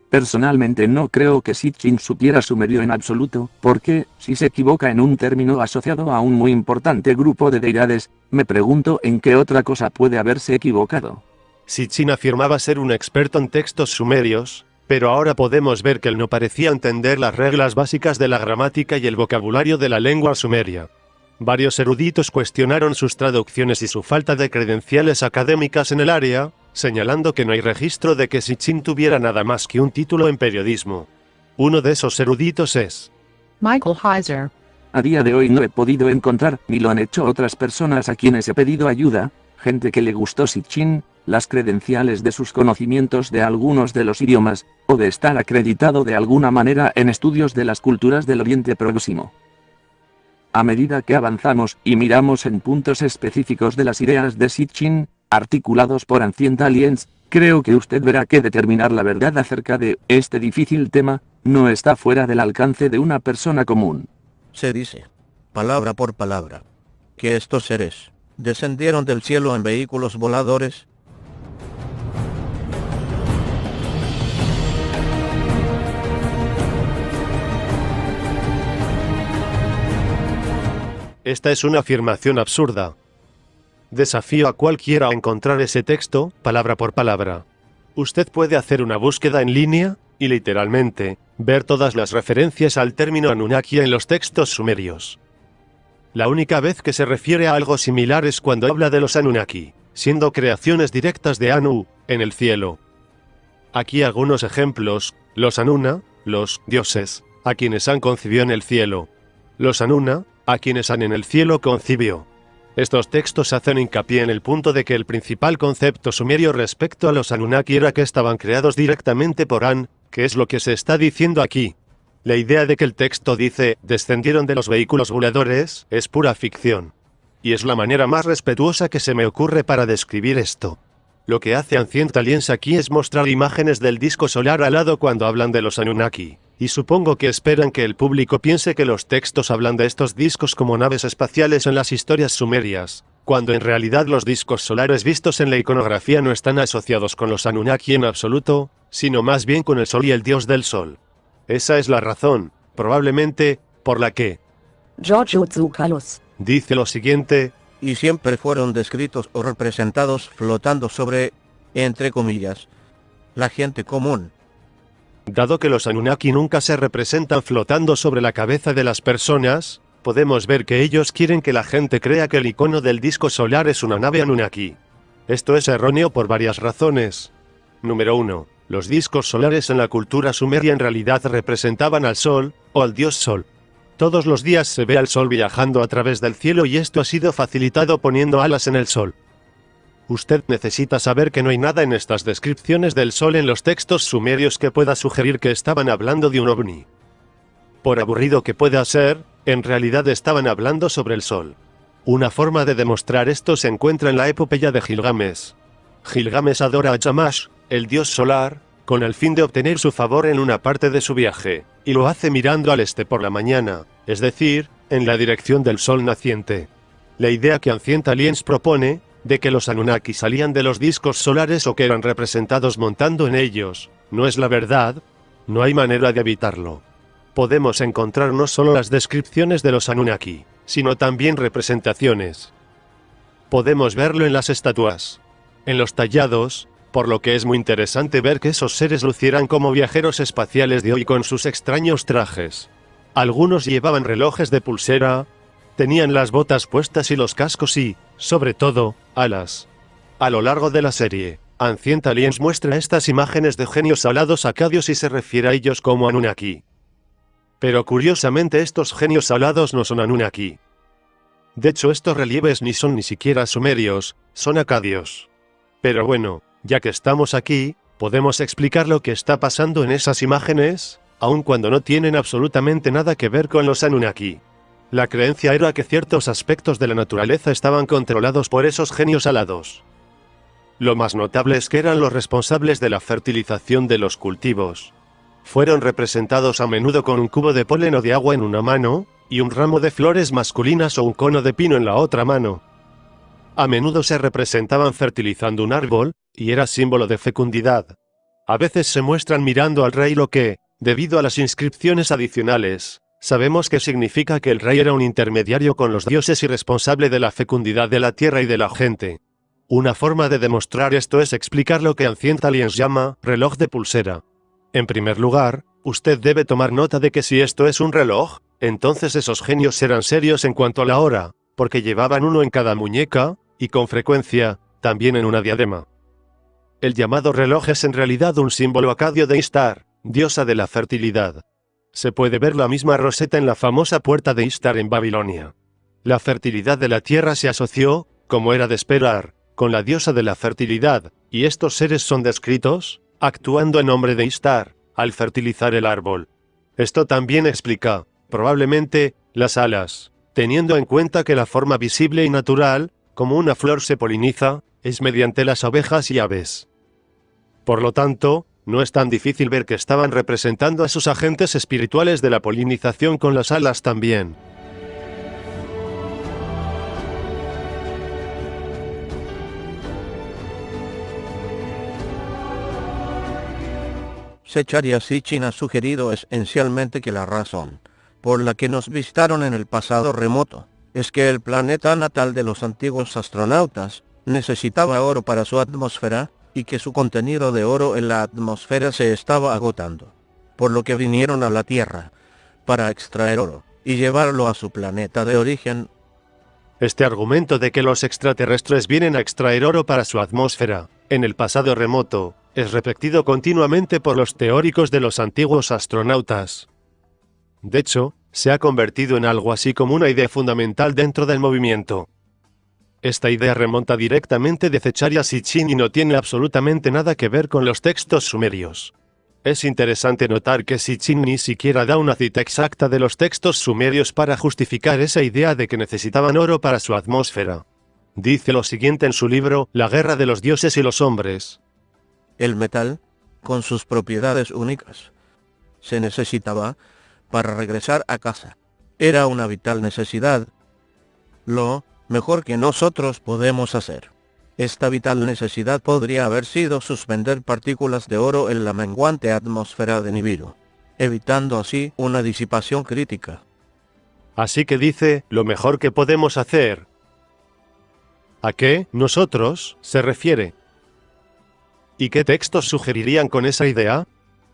Personalmente no creo que Sitchin supiera sumerio en absoluto, porque, si se equivoca en un término asociado a un muy importante grupo de deidades, me pregunto en qué otra cosa puede haberse equivocado. Sitchin afirmaba ser un experto en textos sumerios, pero ahora podemos ver que él no parecía entender las reglas básicas de la gramática y el vocabulario de la lengua sumeria. Varios eruditos cuestionaron sus traducciones y su falta de credenciales académicas en el área, señalando que no hay registro de que Sitchin tuviera nada más que un título en periodismo. Uno de esos eruditos es Michael Heiser. A día de hoy no he podido encontrar, ni lo han hecho otras personas a quienes he pedido ayuda, gente que le gustó Sitchin, las credenciales de sus conocimientos de algunos de los idiomas, o de estar acreditado de alguna manera en estudios de las culturas del Oriente Próximo. A medida que avanzamos y miramos en puntos específicos de las ideas de Sitchin, articulados por Ancient Aliens, creo que usted verá que determinar la verdad acerca de este difícil tema no está fuera del alcance de una persona común. Se dice, palabra por palabra, que estos seres descendieron del cielo en vehículos voladores. Esta es una afirmación absurda. Desafío a cualquiera a encontrar ese texto, palabra por palabra. Usted puede hacer una búsqueda en línea, y literalmente, ver todas las referencias al término Anunnaki en los textos sumerios. La única vez que se refiere a algo similar es cuando habla de los Anunnaki, siendo creaciones directas de Anu, en el cielo. Aquí algunos ejemplos: los Anunna, los dioses, a quienes Han concibió en el cielo. Los Anunna, a quienes Han en el cielo concibió. Estos textos hacen hincapié en el punto de que el principal concepto sumerio respecto a los Anunnaki era que estaban creados directamente por An, que es lo que se está diciendo aquí. La idea de que el texto dice, descendieron de los vehículos voladores, es pura ficción. Y es la manera más respetuosa que se me ocurre para describir esto. Lo que hace Ancient Aliens aquí es mostrar imágenes del disco solar al lado cuando hablan de los Anunnaki, y supongo que esperan que el público piense que los textos hablan de estos discos como naves espaciales en las historias sumerias, cuando en realidad los discos solares vistos en la iconografía no están asociados con los Anunnaki en absoluto, sino más bien con el sol y el dios del sol. Esa es la razón, probablemente, por la que Giorgio Tsoukalos dice lo siguiente: y siempre fueron descritos o representados flotando sobre, entre comillas, la gente común. Dado que los Anunnaki nunca se representan flotando sobre la cabeza de las personas, podemos ver que ellos quieren que la gente crea que el icono del disco solar es una nave Anunnaki. Esto es erróneo por varias razones. Número 1. Los discos solares en la cultura sumeria en realidad representaban al sol, o al dios sol. Todos los días se ve al sol viajando a través del cielo y esto ha sido facilitado poniendo alas en el sol. Usted necesita saber que no hay nada en estas descripciones del sol en los textos sumerios que pueda sugerir que estaban hablando de un ovni. Por aburrido que pueda ser, en realidad estaban hablando sobre el sol. Una forma de demostrar esto se encuentra en la epopeya de Gilgamesh. Gilgamesh adora a Shamash, el dios solar, con el fin de obtener su favor en una parte de su viaje, y lo hace mirando al este por la mañana, es decir, en la dirección del sol naciente. La idea que Ancient Aliens propone, de que los Anunnaki salían de los discos solares o que eran representados montando en ellos, no es la verdad, no hay manera de evitarlo. Podemos encontrar no solo las descripciones de los Anunnaki, sino también representaciones. Podemos verlo en las estatuas, en los tallados, por lo que es muy interesante ver que esos seres lucieran como viajeros espaciales de hoy con sus extraños trajes. Algunos llevaban relojes de pulsera, tenían las botas puestas y los cascos y, sobre todo, alas. A lo largo de la serie, Ancient Aliens muestra estas imágenes de genios alados acadios y se refiere a ellos como Anunnaki. Pero curiosamente estos genios alados no son Anunnaki. De hecho, estos relieves ni son ni siquiera sumerios, son acadios. Pero bueno, ya que estamos aquí, ¿podemos explicar lo que está pasando en esas imágenes, aun cuando no tienen absolutamente nada que ver con los Anunnaki? La creencia era que ciertos aspectos de la naturaleza estaban controlados por esos genios alados. Lo más notable es que eran los responsables de la fertilización de los cultivos. Fueron representados a menudo con un cubo de polen o de agua en una mano, y un ramo de flores masculinas o un cono de pino en la otra mano. A menudo se representaban fertilizando un árbol, y era símbolo de fecundidad. A veces se muestran mirando al rey, lo que, debido a las inscripciones adicionales, sabemos que significa que el rey era un intermediario con los dioses y responsable de la fecundidad de la tierra y de la gente. Una forma de demostrar esto es explicar lo que Ancient Aliens llama reloj de pulsera. En primer lugar, usted debe tomar nota de que si esto es un reloj, entonces esos genios eran serios en cuanto a la hora, porque llevaban uno en cada muñeca, y con frecuencia, también en una diadema. El llamado reloj es en realidad un símbolo acadio de Ishtar, diosa de la fertilidad. Se puede ver la misma roseta en la famosa puerta de Ishtar en Babilonia. La fertilidad de la tierra se asoció, como era de esperar, con la diosa de la fertilidad, y estos seres son descritos, actuando en nombre de Ishtar, al fertilizar el árbol. Esto también explica, probablemente, las alas, teniendo en cuenta que la forma visible y natural, como una flor se poliniza, es mediante las abejas y aves. Por lo tanto, no es tan difícil ver que estaban representando a sus agentes espirituales de la polinización con las alas también. Secharya Sitchin ha sugerido esencialmente que la razón por la que nos visitaron en el pasado remoto es que el planeta natal de los antiguos astronautas necesitaba oro para su atmósfera, y que su contenido de oro en la atmósfera se estaba agotando, por lo que vinieron a la Tierra para extraer oro y llevarlo a su planeta de origen. Este argumento de que los extraterrestres vienen a extraer oro para su atmósfera, en el pasado remoto, es repetido continuamente por los teóricos de los antiguos astronautas. De hecho, se ha convertido en algo así como una idea fundamental dentro del movimiento. Esta idea remonta directamente de Secharya Sitchin y no tiene absolutamente nada que ver con los textos sumerios. Es interesante notar que Sitchin ni siquiera da una cita exacta de los textos sumerios para justificar esa idea de que necesitaban oro para su atmósfera. Dice lo siguiente en su libro, La guerra de los dioses y los hombres. El metal, con sus propiedades únicas, se necesitaba para regresar a casa. Era una vital necesidad. Lo mejor que nosotros podemos hacer. Esta vital necesidad podría haber sido suspender partículas de oro en la menguante atmósfera de Nibiru, evitando así una disipación crítica. Así que dice, lo mejor que podemos hacer. ¿A qué nosotros se refiere? ¿Y qué textos sugerirían con esa idea?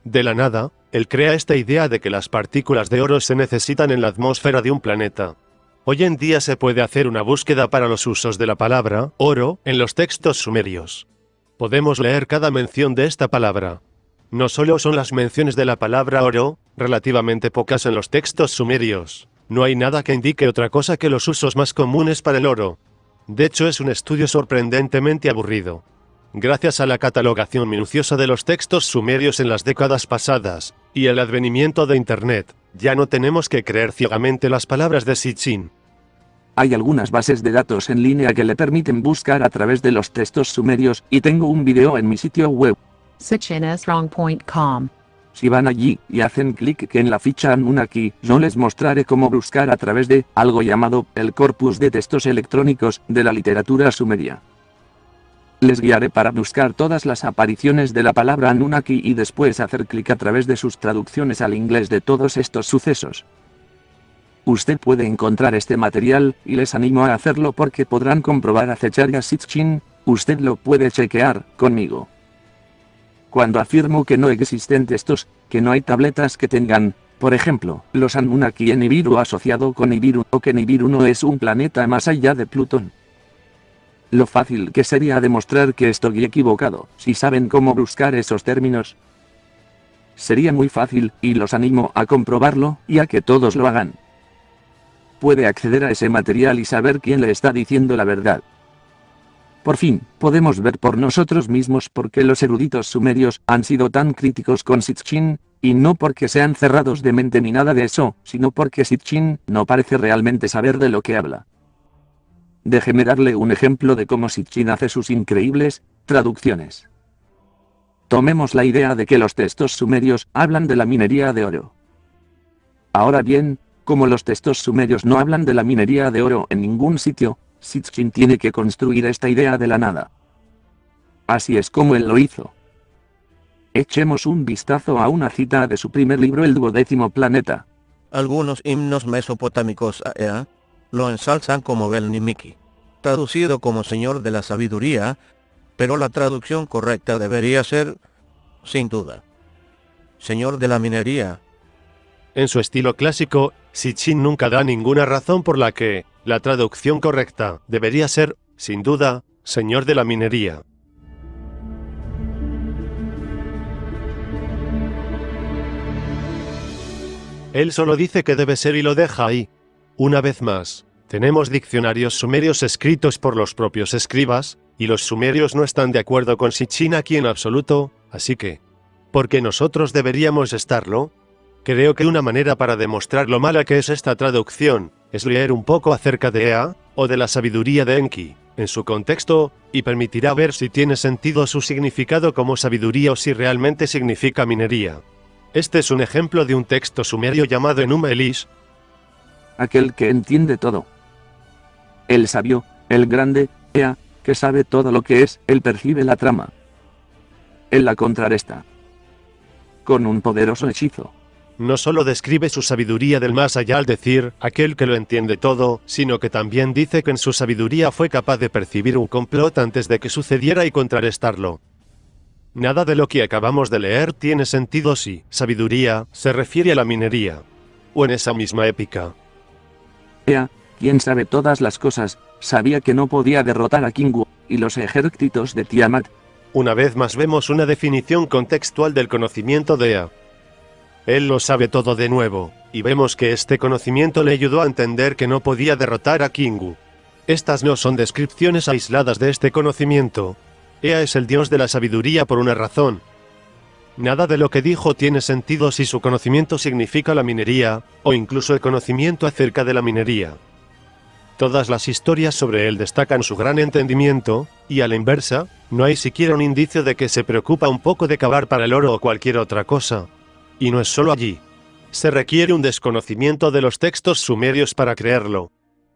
De la nada, él crea esta idea de que las partículas de oro se necesitan en la atmósfera de un planeta. Hoy en día se puede hacer una búsqueda para los usos de la palabra oro en los textos sumerios. Podemos leer cada mención de esta palabra. No solo son las menciones de la palabra oro, relativamente pocas en los textos sumerios. No hay nada que indique otra cosa que los usos más comunes para el oro. De hecho, es un estudio sorprendentemente aburrido. Gracias a la catalogación minuciosa de los textos sumerios en las décadas pasadas, y el advenimiento de Internet, ya no tenemos que creer ciegamente las palabras de Sitchin. Hay algunas bases de datos en línea que le permiten buscar a través de los textos sumerios, y tengo un video en mi sitio web. SitchinSwrong.com. Si van allí y hacen clic en la ficha Anunnaki, yo les mostraré cómo buscar a través de algo llamado el corpus de textos electrónicos de la literatura sumeria. Les guiaré para buscar todas las apariciones de la palabra Anunnaki y después hacer clic a través de sus traducciones al inglés de todos estos sucesos. Usted puede encontrar este material, y les animo a hacerlo porque podrán comprobar a Secharya Sitchin. Usted lo puede chequear conmigo. Cuando afirmo que no existen textos, que no hay tabletas que tengan, por ejemplo, los Anunnaki en Nibiru asociado con Nibiru, o que Nibiru no es un planeta más allá de Plutón. Lo fácil que sería demostrar que estoy equivocado, si saben cómo buscar esos términos. Sería muy fácil, y los animo a comprobarlo, y a que todos lo hagan. puede acceder a ese material y saber quién le está diciendo la verdad. Por fin, podemos ver por nosotros mismos por qué los eruditos sumerios han sido tan críticos con Sitchin, y no porque sean cerrados de mente ni nada de eso, sino porque Sitchin no parece realmente saber de lo que habla. Déjeme darle un ejemplo de cómo Sitchin hace sus increíbles traducciones. Tomemos la idea de que los textos sumerios hablan de la minería de oro. Ahora bien, como los textos sumerios no hablan de la minería de oro en ningún sitio, Sitchin tiene que construir esta idea de la nada. Así es como él lo hizo. Echemos un vistazo a una cita de su primer libro, El 12º planeta. Algunos himnos mesopotámicos a Ea lo ensalzan como Bel-Nimiki, traducido como Señor de la Sabiduría, pero la traducción correcta debería ser, sin duda, Señor de la Minería. En su estilo clásico, Sitchin nunca da ninguna razón por la que la traducción correcta debería ser, sin duda, Señor de la Minería. Él solo dice que debe ser y lo deja ahí. Una vez más, tenemos diccionarios sumerios escritos por los propios escribas, y los sumerios no están de acuerdo con Sitchin aquí en absoluto, así que, ¿por qué nosotros deberíamos estarlo? Creo que una manera para demostrar lo mala que es esta traducción es leer un poco acerca de Ea, o de la sabiduría de Enki, en su contexto, y permitirá ver si tiene sentido su significado como sabiduría o si realmente significa minería. Este es un ejemplo de un texto sumerio llamado Enum Elish. Aquel que entiende todo. El sabio, el grande, Ea, que sabe todo lo que es, él percibe la trama. Él la contrarresta con un poderoso hechizo. No solo describe su sabiduría del más allá al decir, aquel que lo entiende todo, sino que también dice que en su sabiduría fue capaz de percibir un complot antes de que sucediera y contrarrestarlo. Nada de lo que acabamos de leer tiene sentido si sabiduría se refiere a la minería, o en esa misma épica. Ea, quien sabe todas las cosas, sabía que no podía derrotar a Kingu y los ejércitos de Tiamat. Una vez más vemos una definición contextual del conocimiento de Ea. Él lo sabe todo de nuevo, y vemos que este conocimiento le ayudó a entender que no podía derrotar a Kingu. Estas no son descripciones aisladas de este conocimiento. Ea es el dios de la sabiduría por una razón. Nada de lo que dijo tiene sentido si su conocimiento significa la minería, o incluso el conocimiento acerca de la minería. Todas las historias sobre él destacan su gran entendimiento, y a la inversa, no hay siquiera un indicio de que se preocupa un poco de cavar para el oro o cualquier otra cosa. Y no es solo allí. Se requiere un desconocimiento de los textos sumerios para creerlo.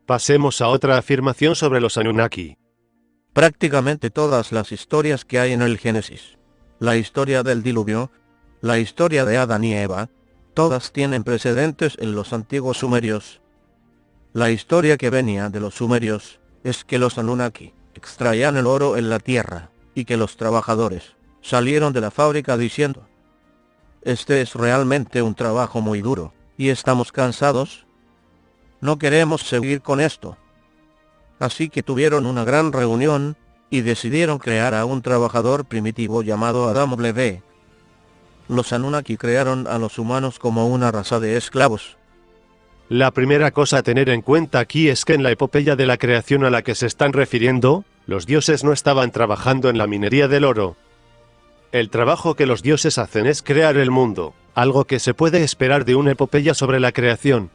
Pasemos a otra afirmación sobre los Anunnaki. Prácticamente todas las historias que hay en el Génesis, la historia del diluvio, la historia de Adán y Eva, todas tienen precedentes en los antiguos sumerios. La historia que venía de los sumerios es que los Anunnaki extraían el oro en la tierra, y que los trabajadores salieron de la fábrica diciendo: este es realmente un trabajo muy duro, y estamos cansados. No queremos seguir con esto. Así que tuvieron una gran reunión, y decidieron crear a un trabajador primitivo llamado Adam W. Los Anunnaki crearon a los humanos como una raza de esclavos. La primera cosa a tener en cuenta aquí es que en la epopeya de la creación a la que se están refiriendo, los dioses no estaban trabajando en la minería del oro. El trabajo que los dioses hacen es crear el mundo, algo que se puede esperar de una epopeya sobre la creación.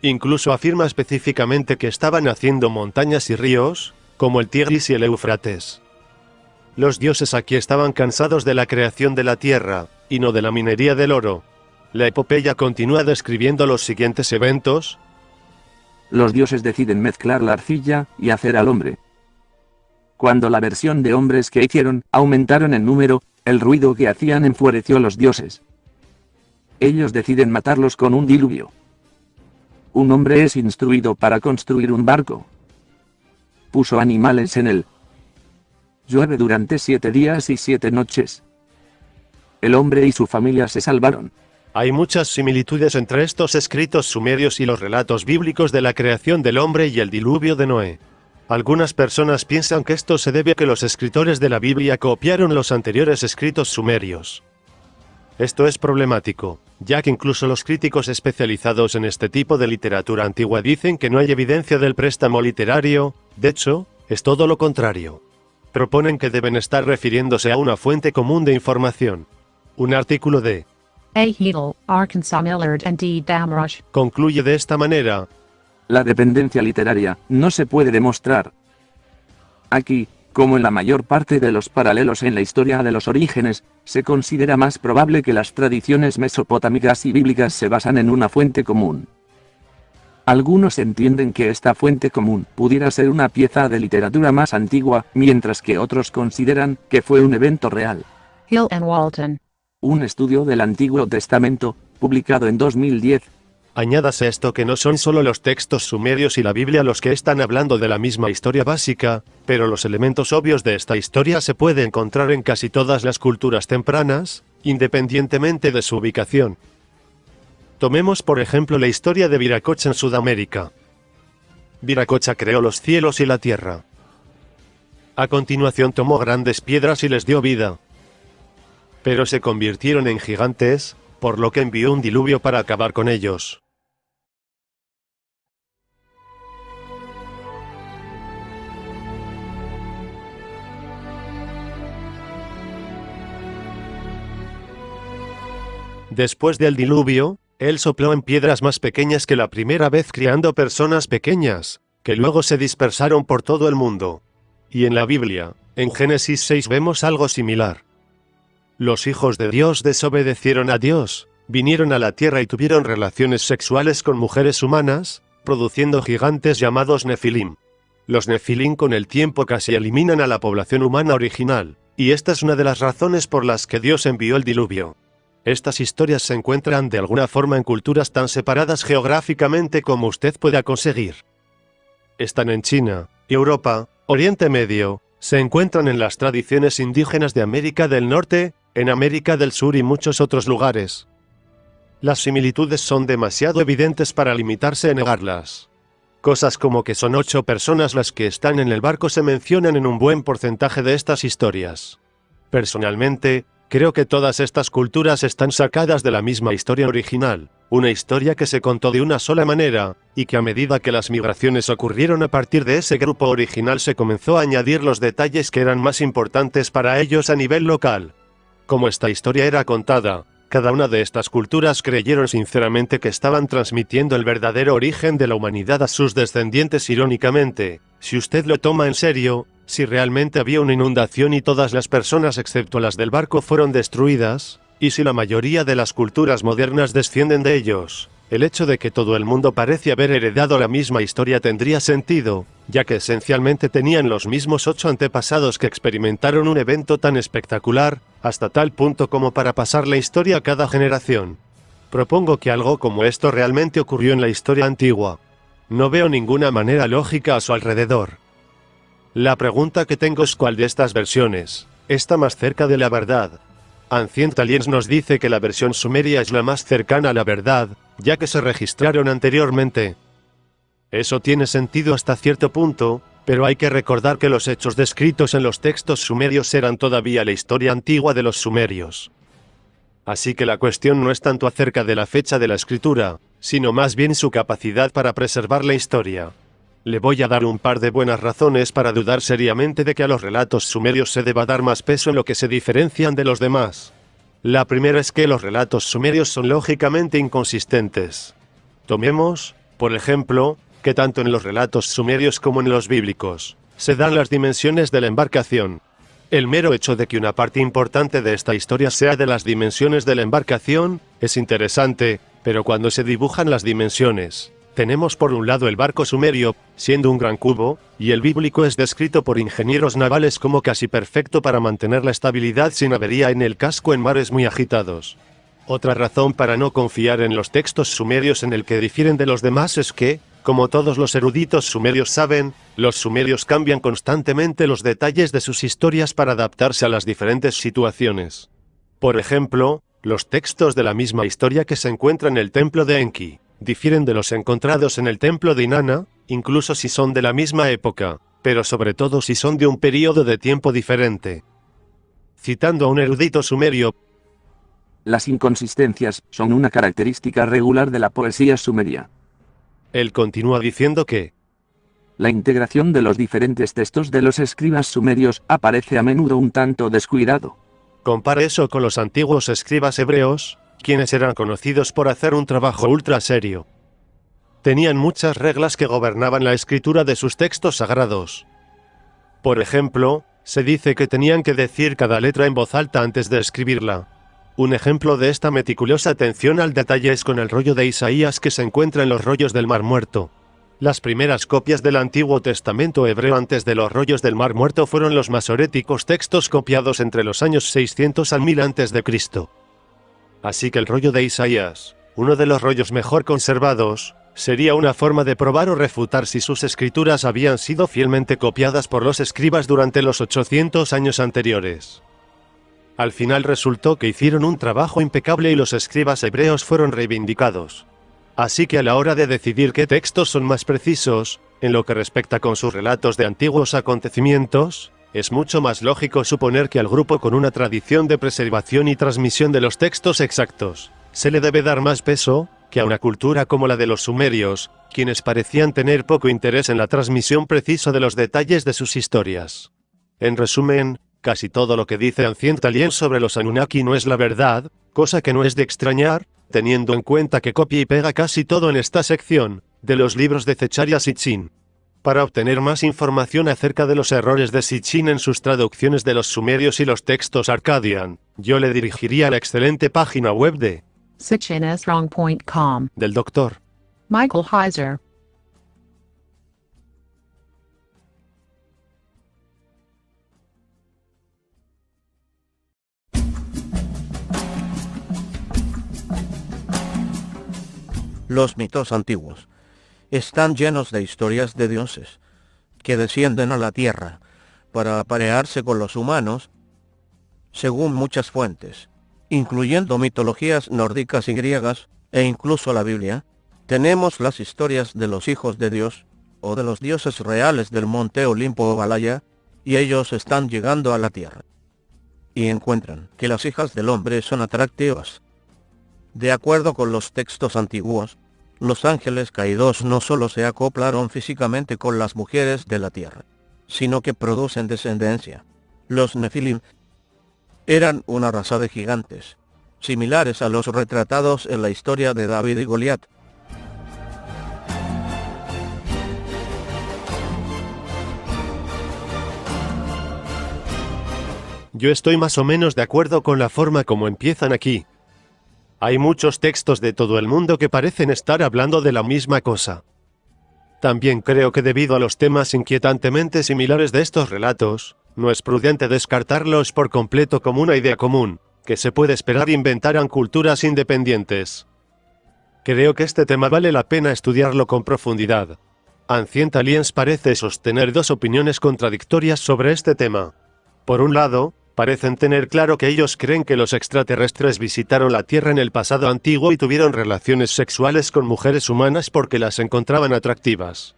Incluso afirma específicamente que estaban haciendo montañas y ríos, como el Tigris y el Éufrates. Los dioses aquí estaban cansados de la creación de la tierra, y no de la minería del oro. La epopeya continúa describiendo los siguientes eventos. Los dioses deciden mezclar la arcilla y hacer al hombre. Cuando la versión de hombres que hicieron aumentaron en número, el ruido que hacían enfureció a los dioses. Ellos deciden matarlos con un diluvio. Un hombre es instruido para construir un barco. Puso animales en él. Llueve durante 7 días y 7 noches. El hombre y su familia se salvaron. Hay muchas similitudes entre estos escritos sumerios y los relatos bíblicos de la creación del hombre y el diluvio de Noé. Algunas personas piensan que esto se debe a que los escritores de la Biblia copiaron los anteriores escritos sumerios. Esto es problemático, ya que incluso los críticos especializados en este tipo de literatura antigua dicen que no hay evidencia del préstamo literario. De hecho, es todo lo contrario. Proponen que deben estar refiriéndose a una fuente común de información. Un artículo de A. Heedle, Arkansas Millard and D. Damrosch. concluye de esta manera: La dependencia literaria no se puede demostrar. Aquí, como en la mayor parte de los paralelos en la historia de los orígenes, se considera más probable que las tradiciones mesopotámicas y bíblicas se basan en una fuente común. Algunos entienden que esta fuente común pudiera ser una pieza de literatura más antigua, mientras que otros consideran que fue un evento real. Hill and Walton. Un estudio del Antiguo Testamento, publicado en 2010, añádase esto que no son solo los textos sumerios y la Biblia los que están hablando de la misma historia básica, pero los elementos obvios de esta historia se pueden encontrar en casi todas las culturas tempranas, independientemente de su ubicación. Tomemos por ejemplo la historia de Viracocha en Sudamérica. Viracocha creó los cielos y la tierra. A continuación tomó grandes piedras y les dio vida. Pero se convirtieron en gigantes, por lo que envió un diluvio para acabar con ellos. Después del diluvio, él sopló en piedras más pequeñas que la primera vez criando personas pequeñas, que luego se dispersaron por todo el mundo. Y en la Biblia, en Génesis 6 vemos algo similar. Los hijos de Dios desobedecieron a Dios, vinieron a la tierra y tuvieron relaciones sexuales con mujeres humanas, produciendo gigantes llamados Nefilim. Los Nefilim con el tiempo casi eliminan a la población humana original, y esta es una de las razones por las que Dios envió el diluvio. Estas historias se encuentran de alguna forma en culturas tan separadas geográficamente como usted pueda conseguir. Están en China, Europa, Oriente Medio, se encuentran en las tradiciones indígenas de América del Norte, en América del Sur y muchos otros lugares. Las similitudes son demasiado evidentes para limitarse a negarlas. Cosas como que son 8 personas las que están en el barco se mencionan en un buen porcentaje de estas historias. Personalmente, creo que todas estas culturas están sacadas de la misma historia original, una historia que se contó de una sola manera, y que a medida que las migraciones ocurrieron a partir de ese grupo original se comenzó a añadir los detalles que eran más importantes para ellos a nivel local. Como esta historia era contada, cada una de estas culturas creyeron sinceramente que estaban transmitiendo el verdadero origen de la humanidad a sus descendientes irónicamente. Si usted lo toma en serio, si realmente había una inundación y todas las personas excepto las del barco fueron destruidas, y si la mayoría de las culturas modernas descienden de ellos, el hecho de que todo el mundo parece haber heredado la misma historia tendría sentido, ya que esencialmente tenían los mismos 8 antepasados que experimentaron un evento tan espectacular, hasta tal punto como para pasar la historia a cada generación. Propongo que algo como esto realmente ocurrió en la historia antigua. No veo ninguna manera lógica a su alrededor. La pregunta que tengo es cuál de estas versiones está más cerca de la verdad. Ancient Aliens nos dice que la versión sumeria es la más cercana a la verdad, ya que se registraron anteriormente. Eso tiene sentido hasta cierto punto, pero hay que recordar que los hechos descritos en los textos sumerios eran todavía la historia antigua de los sumerios. Así que la cuestión no es tanto acerca de la fecha de la escritura, sino más bien su capacidad para preservar la historia. Le voy a dar un par de buenas razones para dudar seriamente de que a los relatos sumerios se deba dar más peso en lo que se diferencian de los demás. La primera es que los relatos sumerios son lógicamente inconsistentes. Tomemos, por ejemplo, que tanto en los relatos sumerios como en los bíblicos, se dan las dimensiones de la embarcación. El mero hecho de que una parte importante de esta historia sea de las dimensiones de la embarcación, es interesante, pero cuando se dibujan las dimensiones, tenemos por un lado el barco sumerio, siendo un gran cubo, y el bíblico es descrito por ingenieros navales como casi perfecto para mantener la estabilidad sin avería en el casco en mares muy agitados. Otra razón para no confiar en los textos sumerios en el que difieren de los demás es que, como todos los eruditos sumerios saben, los sumerios cambian constantemente los detalles de sus historias para adaptarse a las diferentes situaciones. Por ejemplo, los textos de la misma historia que se encuentra en el templo de Enki difieren de los encontrados en el templo de Inanna, incluso si son de la misma época, pero sobre todo si son de un periodo de tiempo diferente. Citando a un erudito sumerio, Las inconsistencias son una característica regular de la poesía sumeria. Él continúa diciendo que La integración de los diferentes textos de los escribas sumerios aparece a menudo un tanto descuidado. compara eso con los antiguos escribas hebreos, quienes eran conocidos por hacer un trabajo ultra serio. Tenían muchas reglas que gobernaban la escritura de sus textos sagrados. Por ejemplo, se dice que tenían que decir cada letra en voz alta antes de escribirla. Un ejemplo de esta meticulosa atención al detalle es con el rollo de Isaías que se encuentra en los rollos del Mar Muerto. Las primeras copias del Antiguo Testamento hebreo antes de los rollos del Mar Muerto fueron los masoréticos textos copiados entre los años 600 al 1000 a.C. Así que el rollo de Isaías, uno de los rollos mejor conservados, sería una forma de probar o refutar si sus escrituras habían sido fielmente copiadas por los escribas durante los 800 años anteriores. Al final resultó que hicieron un trabajo impecable y los escribas hebreos fueron reivindicados. Así que a la hora de decidir qué textos son más precisos, en lo que respecta con sus relatos de antiguos acontecimientos, es mucho más lógico suponer que al grupo con una tradición de preservación y transmisión de los textos exactos, se le debe dar más peso, que a una cultura como la de los sumerios, quienes parecían tener poco interés en la transmisión precisa de los detalles de sus historias. En resumen, casi todo lo que dice Ancient Aliens sobre los Anunnaki no es la verdad, cosa que no es de extrañar, teniendo en cuenta que copia y pega casi todo en esta sección, de los libros de Zecharia Sitchin. Para obtener más información acerca de los errores de Sitchin en sus traducciones de los sumerios y los textos Akkadian, yo le dirigiría a la excelente página web de SitchinSwrong.com. del Dr. Michael Heiser. Los mitos antiguos están llenos de historias de dioses que descienden a la tierra para aparearse con los humanos, según muchas fuentes, incluyendo mitologías nórdicas y griegas, e incluso la Biblia. Tenemos las historias de los hijos de Dios, o de los dioses reales del monte Olimpo o Valhalla, y ellos están llegando a la tierra, y encuentran que las hijas del hombre son atractivas. De acuerdo con los textos antiguos, los ángeles caídos no solo se acoplaron físicamente con las mujeres de la tierra, sino que producen descendencia. Los Nefilim eran una raza de gigantes, similares a los retratados en la historia de David y Goliat. Yo estoy más o menos de acuerdo con la forma como empiezan aquí. Hay muchos textos de todo el mundo que parecen estar hablando de la misma cosa. También creo que debido a los temas inquietantemente similares de estos relatos, no es prudente descartarlos por completo como una idea común, que se puede esperar inventaran culturas independientes. Creo que este tema vale la pena estudiarlo con profundidad. Ancient Aliens parece sostener dos opiniones contradictorias sobre este tema. Por un lado, parecen tener claro que ellos creen que los extraterrestres visitaron la Tierra en el pasado antiguo y tuvieron relaciones sexuales con mujeres humanas porque las encontraban atractivas.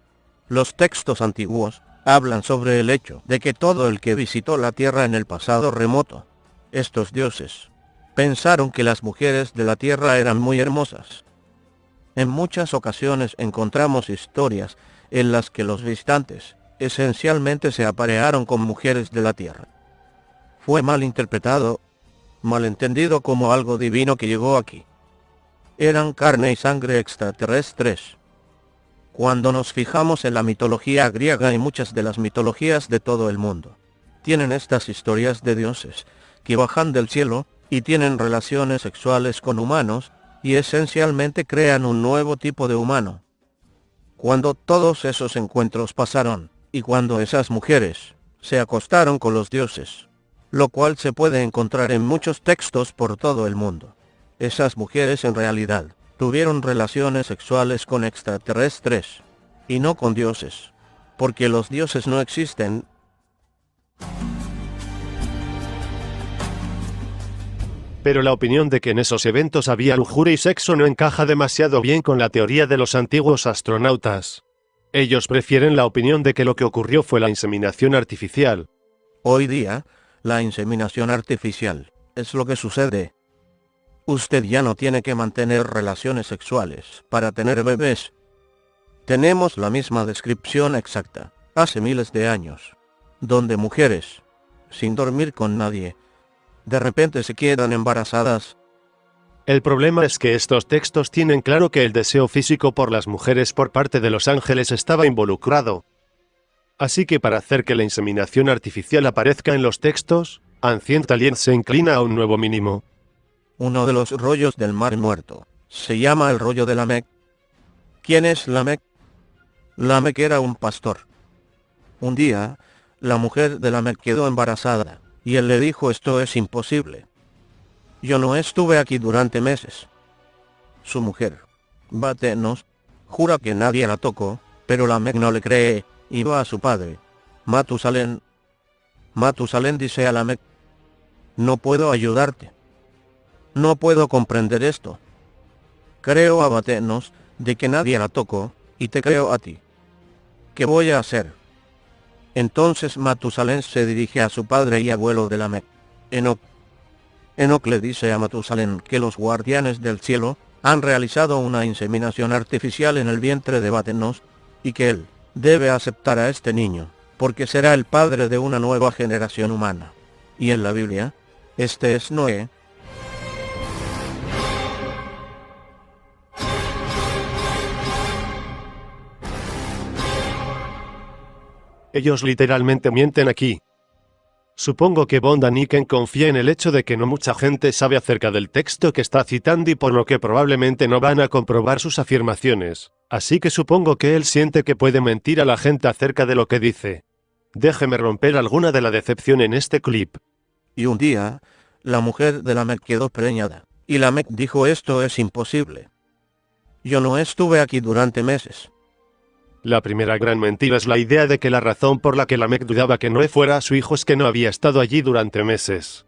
Los textos antiguos hablan sobre el hecho de que todo el que visitó la Tierra en el pasado remoto, estos dioses, pensaron que las mujeres de la Tierra eran muy hermosas. En muchas ocasiones encontramos historias en las que los visitantes esencialmente se aparearon con mujeres de la Tierra. Fue mal interpretado, malentendido como algo divino que llegó aquí. Eran carne y sangre extraterrestres. Cuando nos fijamos en la mitología griega y muchas de las mitologías de todo el mundo, tienen estas historias de dioses que bajan del cielo y tienen relaciones sexuales con humanos y esencialmente crean un nuevo tipo de humano. Cuando todos esos encuentros pasaron, y cuando esas mujeres se acostaron con los dioses, lo cual se puede encontrar en muchos textos por todo el mundo, esas mujeres en realidad tuvieron relaciones sexuales con extraterrestres, y no con dioses, porque los dioses no existen. Pero la opinión de que en esos eventos había lujuria y sexo no encaja demasiado bien con la teoría de los antiguos astronautas. Ellos prefieren la opinión de que lo que ocurrió fue la inseminación artificial. Hoy día, la inseminación artificial es lo que sucede. Usted ya no tiene que mantener relaciones sexuales para tener bebés. Tenemos la misma descripción exacta, hace miles de años, donde mujeres, sin dormir con nadie, de repente se quedan embarazadas. El problema es que estos textos tienen claro que el deseo físico por las mujeres por parte de los ángeles estaba involucrado. Así que para hacer que la inseminación artificial aparezca en los textos, Ancient Aliens se inclina a un nuevo mínimo. Uno de los rollos del Mar Muerto se llama el rollo de Lamec. ¿Quién es Lamec? Lamec era un pastor. Un día, la mujer de Lamec quedó embarazada, y él le dijo: esto es imposible. Yo no estuve aquí durante meses. Su mujer, Batenos, jura que nadie la tocó, pero Lamec no le cree, y va a su padre, Matusalén. Matusalén dice a Lamec: no puedo ayudarte. No puedo comprender esto. Creo a Batenos de que nadie la tocó, y te creo a ti. ¿Qué voy a hacer? Entonces Matusalén se dirige a su padre y abuelo de Lamec, Enoc. Enoc le dice a Matusalén que los guardianes del cielo han realizado una inseminación artificial en el vientre de Batenos, y que él debe aceptar a este niño, porque será el padre de una nueva generación humana. Y en la Biblia, este es Noé. Ellos literalmente mienten aquí. Supongo que Von Daniken confía en el hecho de que no mucha gente sabe acerca del texto que está citando y por lo que probablemente no van a comprobar sus afirmaciones, así que supongo que él siente que puede mentir a la gente acerca de lo que dice. Déjeme romper alguna de la decepción en este clip. Y un día, la mujer de Lamec quedó preñada, y Lamec dijo: esto es imposible. Yo no estuve aquí durante meses. La primera gran mentira es la idea de que la razón por la que Lamec dudaba que Noé fuera su hijo es que no había estado allí durante meses.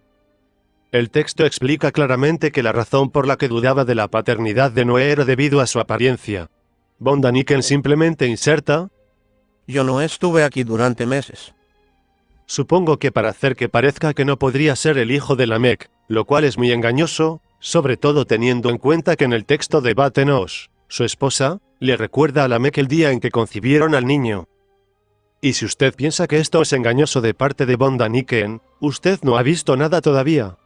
El texto explica claramente que la razón por la que dudaba de la paternidad de Noé era debido a su apariencia. Von Daniken simplemente inserta: yo no estuve aquí durante meses. Supongo que para hacer que parezca que no podría ser el hijo de Lamec, lo cual es muy engañoso, sobre todo teniendo en cuenta que en el texto de Batenos, su esposa, le recuerda a Lamec el día en que concibieron al niño. Y si usted piensa que esto es engañoso de parte de Von Daniken, usted no ha visto nada todavía.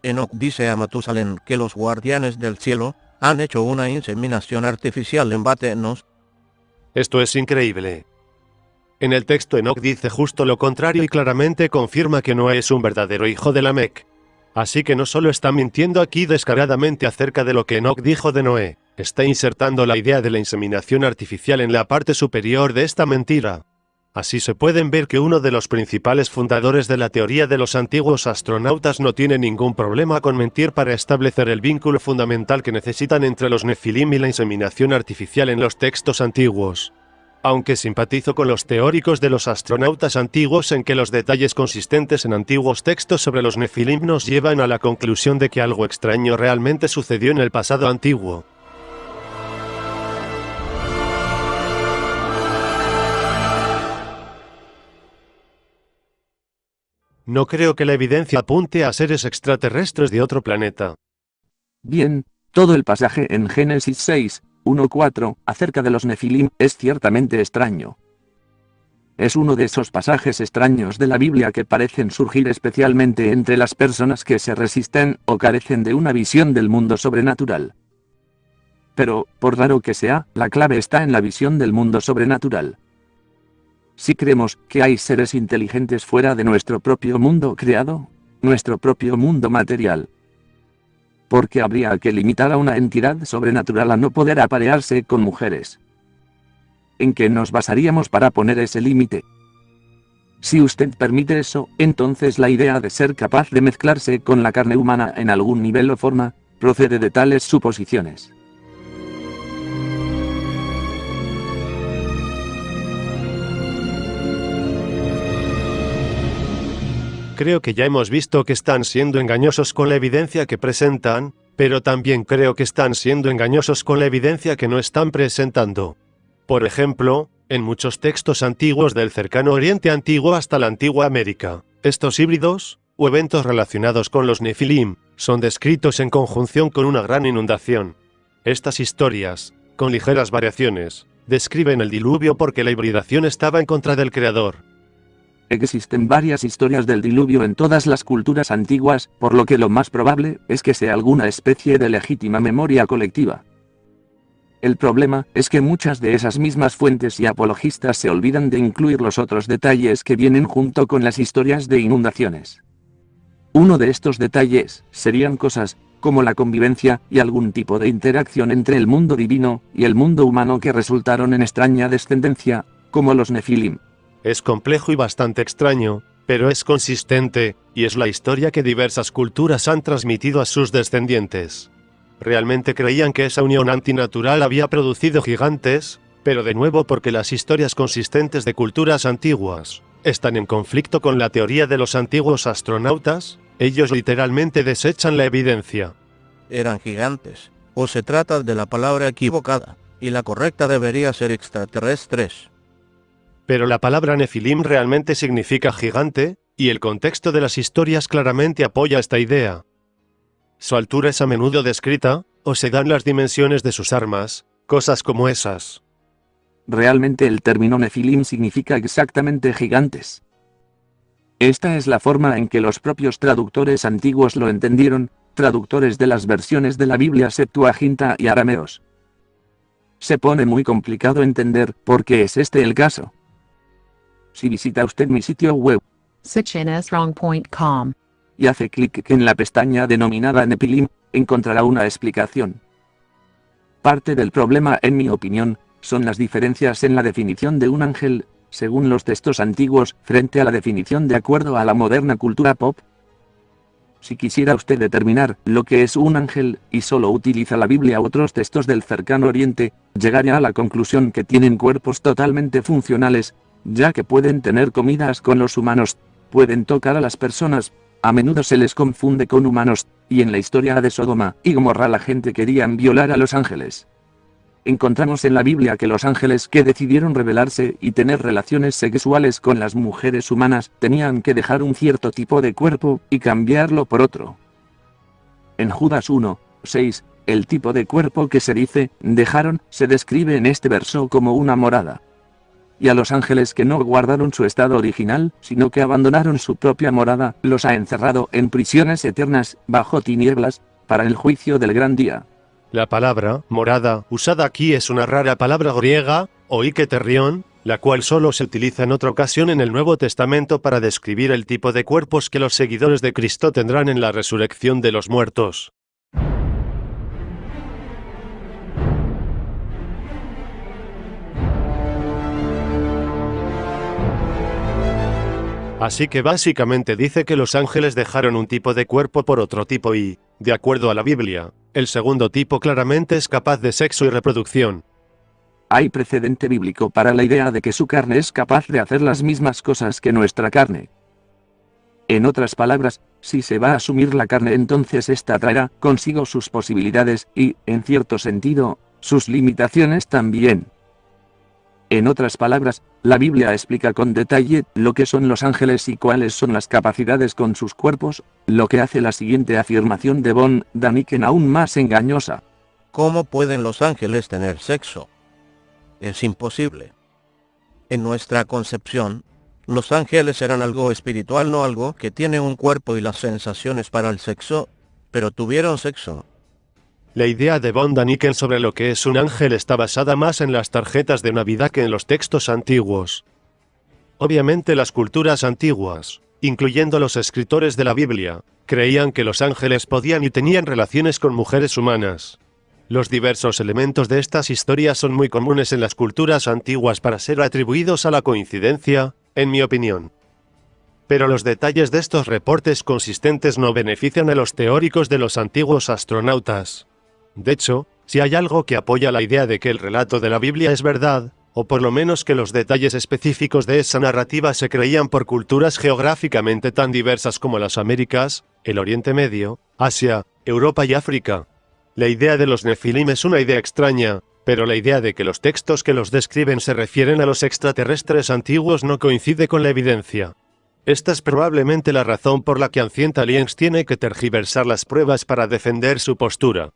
Enoc dice a Matusalén que los guardianes del cielo han hecho una inseminación artificial en Batenos. Esto es increíble. En el texto Enoc dice justo lo contrario y claramente confirma que Noé es un verdadero hijo de Lamec. Así que no solo está mintiendo aquí descaradamente acerca de lo que Enoc dijo de Noé, está insertando la idea de la inseminación artificial en la parte superior de esta mentira. Así se pueden ver que uno de los principales fundadores de la teoría de los antiguos astronautas no tiene ningún problema con mentir para establecer el vínculo fundamental que necesitan entre los Nefilim y la inseminación artificial en los textos antiguos. Aunque simpatizo con los teóricos de los astronautas antiguos en que los detalles consistentes en antiguos textos sobre los Nefilim nos llevan a la conclusión de que algo extraño realmente sucedió en el pasado antiguo. No creo que la evidencia apunte a seres extraterrestres de otro planeta. Bien, todo el pasaje en Génesis 6, 1-4, acerca de los Nefilim, es ciertamente extraño. Es uno de esos pasajes extraños de la Biblia que parecen surgir especialmente entre las personas que se resisten o carecen de una visión del mundo sobrenatural. Pero, por raro que sea, la clave está en la visión del mundo sobrenatural. Si creemos que hay seres inteligentes fuera de nuestro propio mundo creado, nuestro propio mundo material, ¿por qué habría que limitar a una entidad sobrenatural a no poder aparearse con mujeres? ¿En qué nos basaríamos para poner ese límite? Si usted permite eso, entonces la idea de ser capaz de mezclarse con la carne humana en algún nivel o forma, procede de tales suposiciones. Creo que ya hemos visto que están siendo engañosos con la evidencia que presentan, pero también creo que están siendo engañosos con la evidencia que no están presentando. Por ejemplo, en muchos textos antiguos del cercano Oriente Antiguo hasta la antigua América, estos híbridos, o eventos relacionados con los Nefilim, son descritos en conjunción con una gran inundación. Estas historias, con ligeras variaciones, describen el diluvio porque la hibridación estaba en contra del Creador. Existen varias historias del diluvio en todas las culturas antiguas, por lo que lo más probable es que sea alguna especie de legítima memoria colectiva. El problema es que muchas de esas mismas fuentes y apologistas se olvidan de incluir los otros detalles que vienen junto con las historias de inundaciones. Uno de estos detalles serían cosas como la convivencia y algún tipo de interacción entre el mundo divino y el mundo humano que resultaron en extraña descendencia, como los Nefilim. Es complejo y bastante extraño, pero es consistente, y es la historia que diversas culturas han transmitido a sus descendientes. Realmente creían que esa unión antinatural había producido gigantes, pero de nuevo porque las historias consistentes de culturas antiguas están en conflicto con la teoría de los antiguos astronautas, ellos literalmente desechan la evidencia. Eran gigantes, o se trata de la palabra equivocada, y la correcta debería ser extraterrestres. Pero la palabra Nefilim realmente significa gigante, y el contexto de las historias claramente apoya esta idea. Su altura es a menudo descrita, o se dan las dimensiones de sus armas, cosas como esas. Realmente el término Nefilim significa exactamente gigantes. Esta es la forma en que los propios traductores antiguos lo entendieron, traductores de las versiones de la Biblia Septuaginta y arameos. Se pone muy complicado entender por qué es este el caso. Si visita usted mi sitio web sitchineswrong.com y hace clic en la pestaña denominada Nefilim, encontrará una explicación. Parte del problema, en mi opinión, son las diferencias en la definición de un ángel, según los textos antiguos, frente a la definición de acuerdo a la moderna cultura pop. Si quisiera usted determinar lo que es un ángel, y solo utiliza la Biblia u otros textos del cercano oriente, llegaría a la conclusión que tienen cuerpos totalmente funcionales, ya que pueden tener comidas con los humanos, pueden tocar a las personas, a menudo se les confunde con humanos, y en la historia de Sodoma y Gomorra la gente querían violar a los ángeles. Encontramos en la Biblia que los ángeles que decidieron rebelarse y tener relaciones sexuales con las mujeres humanas tenían que dejar un cierto tipo de cuerpo y cambiarlo por otro. En Judas 1:6, el tipo de cuerpo que se dice dejaron se describe en este verso como una morada. Y a los ángeles que no guardaron su estado original, sino que abandonaron su propia morada, los ha encerrado en prisiones eternas, bajo tinieblas, para el juicio del gran día. La palabra morada usada aquí es una rara palabra griega, oiketerion, la cual solo se utiliza en otra ocasión en el Nuevo Testamento para describir el tipo de cuerpos que los seguidores de Cristo tendrán en la resurrección de los muertos. Así que básicamente dice que los ángeles dejaron un tipo de cuerpo por otro tipo y, de acuerdo a la Biblia, el segundo tipo claramente es capaz de sexo y reproducción. Hay precedente bíblico para la idea de que su carne es capaz de hacer las mismas cosas que nuestra carne. En otras palabras, si se va a asumir la carne, entonces esta traerá consigo sus posibilidades y, en cierto sentido, sus limitaciones también. En otras palabras, la Biblia explica con detalle lo que son los ángeles y cuáles son las capacidades con sus cuerpos, lo que hace la siguiente afirmación de von Daniken aún más engañosa. ¿Cómo pueden los ángeles tener sexo? Es imposible. En nuestra concepción, los ángeles eran algo espiritual, no algo que tiene un cuerpo y las sensaciones para el sexo, pero tuvieron sexo. La idea de von Daniken sobre lo que es un ángel está basada más en las tarjetas de Navidad que en los textos antiguos. Obviamente las culturas antiguas, incluyendo los escritores de la Biblia, creían que los ángeles podían y tenían relaciones con mujeres humanas. Los diversos elementos de estas historias son muy comunes en las culturas antiguas para ser atribuidos a la coincidencia, en mi opinión. Pero los detalles de estos reportes consistentes no benefician a los teóricos de los antiguos astronautas. De hecho, si hay algo que apoya la idea de que el relato de la Biblia es verdad, o por lo menos que los detalles específicos de esa narrativa se creían por culturas geográficamente tan diversas como las Américas, el Oriente Medio, Asia, Europa y África. La idea de los Nefilim es una idea extraña, pero la idea de que los textos que los describen se refieren a los extraterrestres antiguos no coincide con la evidencia. Esta es probablemente la razón por la que Ancient Aliens tiene que tergiversar las pruebas para defender su postura.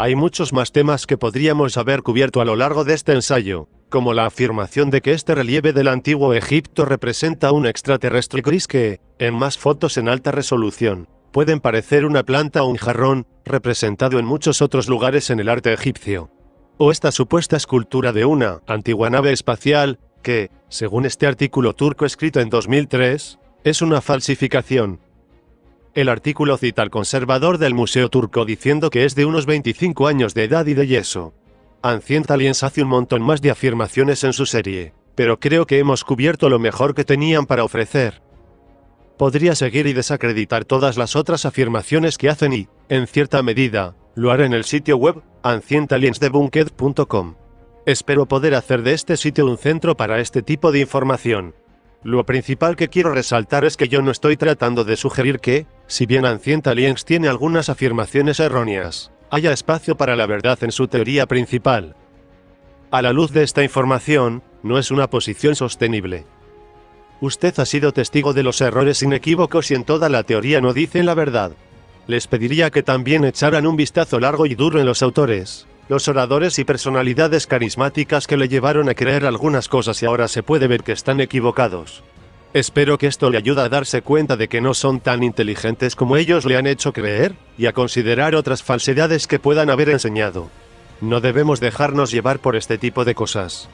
Hay muchos más temas que podríamos haber cubierto a lo largo de este ensayo, como la afirmación de que este relieve del antiguo Egipto representa un extraterrestre gris que, en más fotos en alta resolución, pueden parecer una planta o un jarrón, representado en muchos otros lugares en el arte egipcio. O esta supuesta escultura de una antigua nave espacial, que, según este artículo turco escrito en 2003, es una falsificación. El artículo cita al conservador del Museo Turco diciendo que es de unos 25 años de edad y de yeso. Ancient Aliens hace un montón más de afirmaciones en su serie, pero creo que hemos cubierto lo mejor que tenían para ofrecer. Podría seguir y desacreditar todas las otras afirmaciones que hacen y, en cierta medida, lo haré en el sitio web ancientaliensdebunked.com. Espero poder hacer de este sitio un centro para este tipo de información. Lo principal que quiero resaltar es que yo no estoy tratando de sugerir que, si bien Ancient Aliens tiene algunas afirmaciones erróneas, haya espacio para la verdad en su teoría principal. A la luz de esta información, no es una posición sostenible. Usted ha sido testigo de los errores inequívocos y en toda la teoría no dicen la verdad. Les pediría que también echaran un vistazo largo y duro en los autores, los oradores y personalidades carismáticas que le llevaron a creer algunas cosas y ahora se puede ver que están equivocados. Espero que esto le ayude a darse cuenta de que no son tan inteligentes como ellos le han hecho creer, y a considerar otras falsedades que puedan haber enseñado. No debemos dejarnos llevar por este tipo de cosas.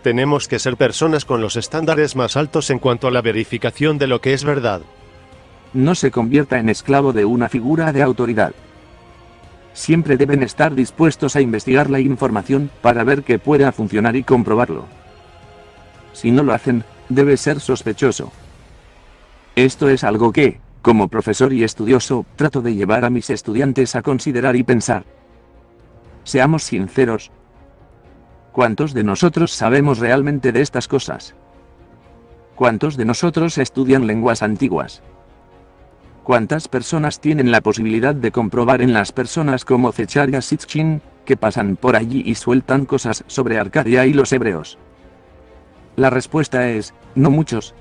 Tenemos que ser personas con los estándares más altos en cuanto a la verificación de lo que es verdad. No se convierta en esclavo de una figura de autoridad. Siempre deben estar dispuestos a investigar la información para ver que pueda funcionar y comprobarlo. Si no lo hacen, debe ser sospechoso. Esto es algo que, como profesor y estudioso, trato de llevar a mis estudiantes a considerar y pensar. Seamos sinceros. ¿Cuántos de nosotros sabemos realmente de estas cosas? ¿Cuántos de nosotros estudian lenguas antiguas? ¿Cuántas personas tienen la posibilidad de comprobar en las personas como Zecharia Sitchin, que pasan por allí y sueltan cosas sobre Arcadia y los hebreos? La respuesta es, no muchos.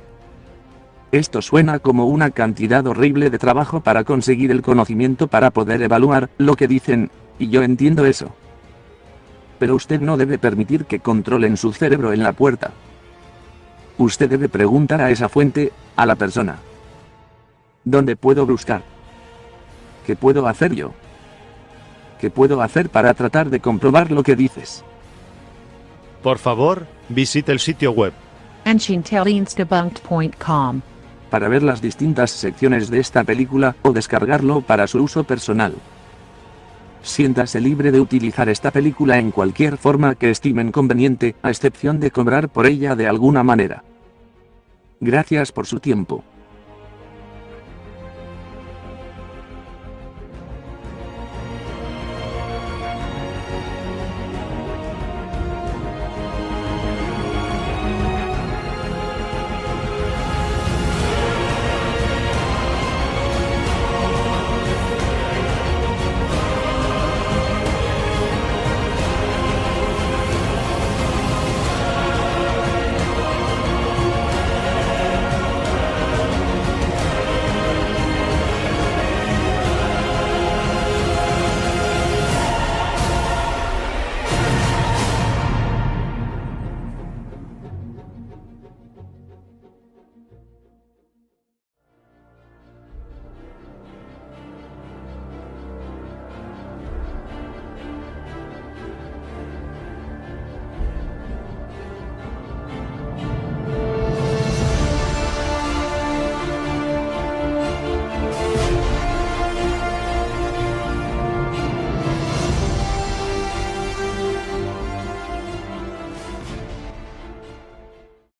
Esto suena como una cantidad horrible de trabajo para conseguir el conocimiento para poder evaluar lo que dicen, y yo entiendo eso. Pero usted no debe permitir que controlen su cerebro en la puerta. Usted debe preguntar a esa fuente, a la persona. ¿Dónde puedo buscar? ¿Qué puedo hacer yo? ¿Qué puedo hacer para tratar de comprobar lo que dices? Por favor, visite el sitio web ancientaliensdebunked.com para ver las distintas secciones de esta película o descargarlo para su uso personal. Siéntase libre de utilizar esta película en cualquier forma que estimen conveniente, a excepción de cobrar por ella de alguna manera. Gracias por su tiempo.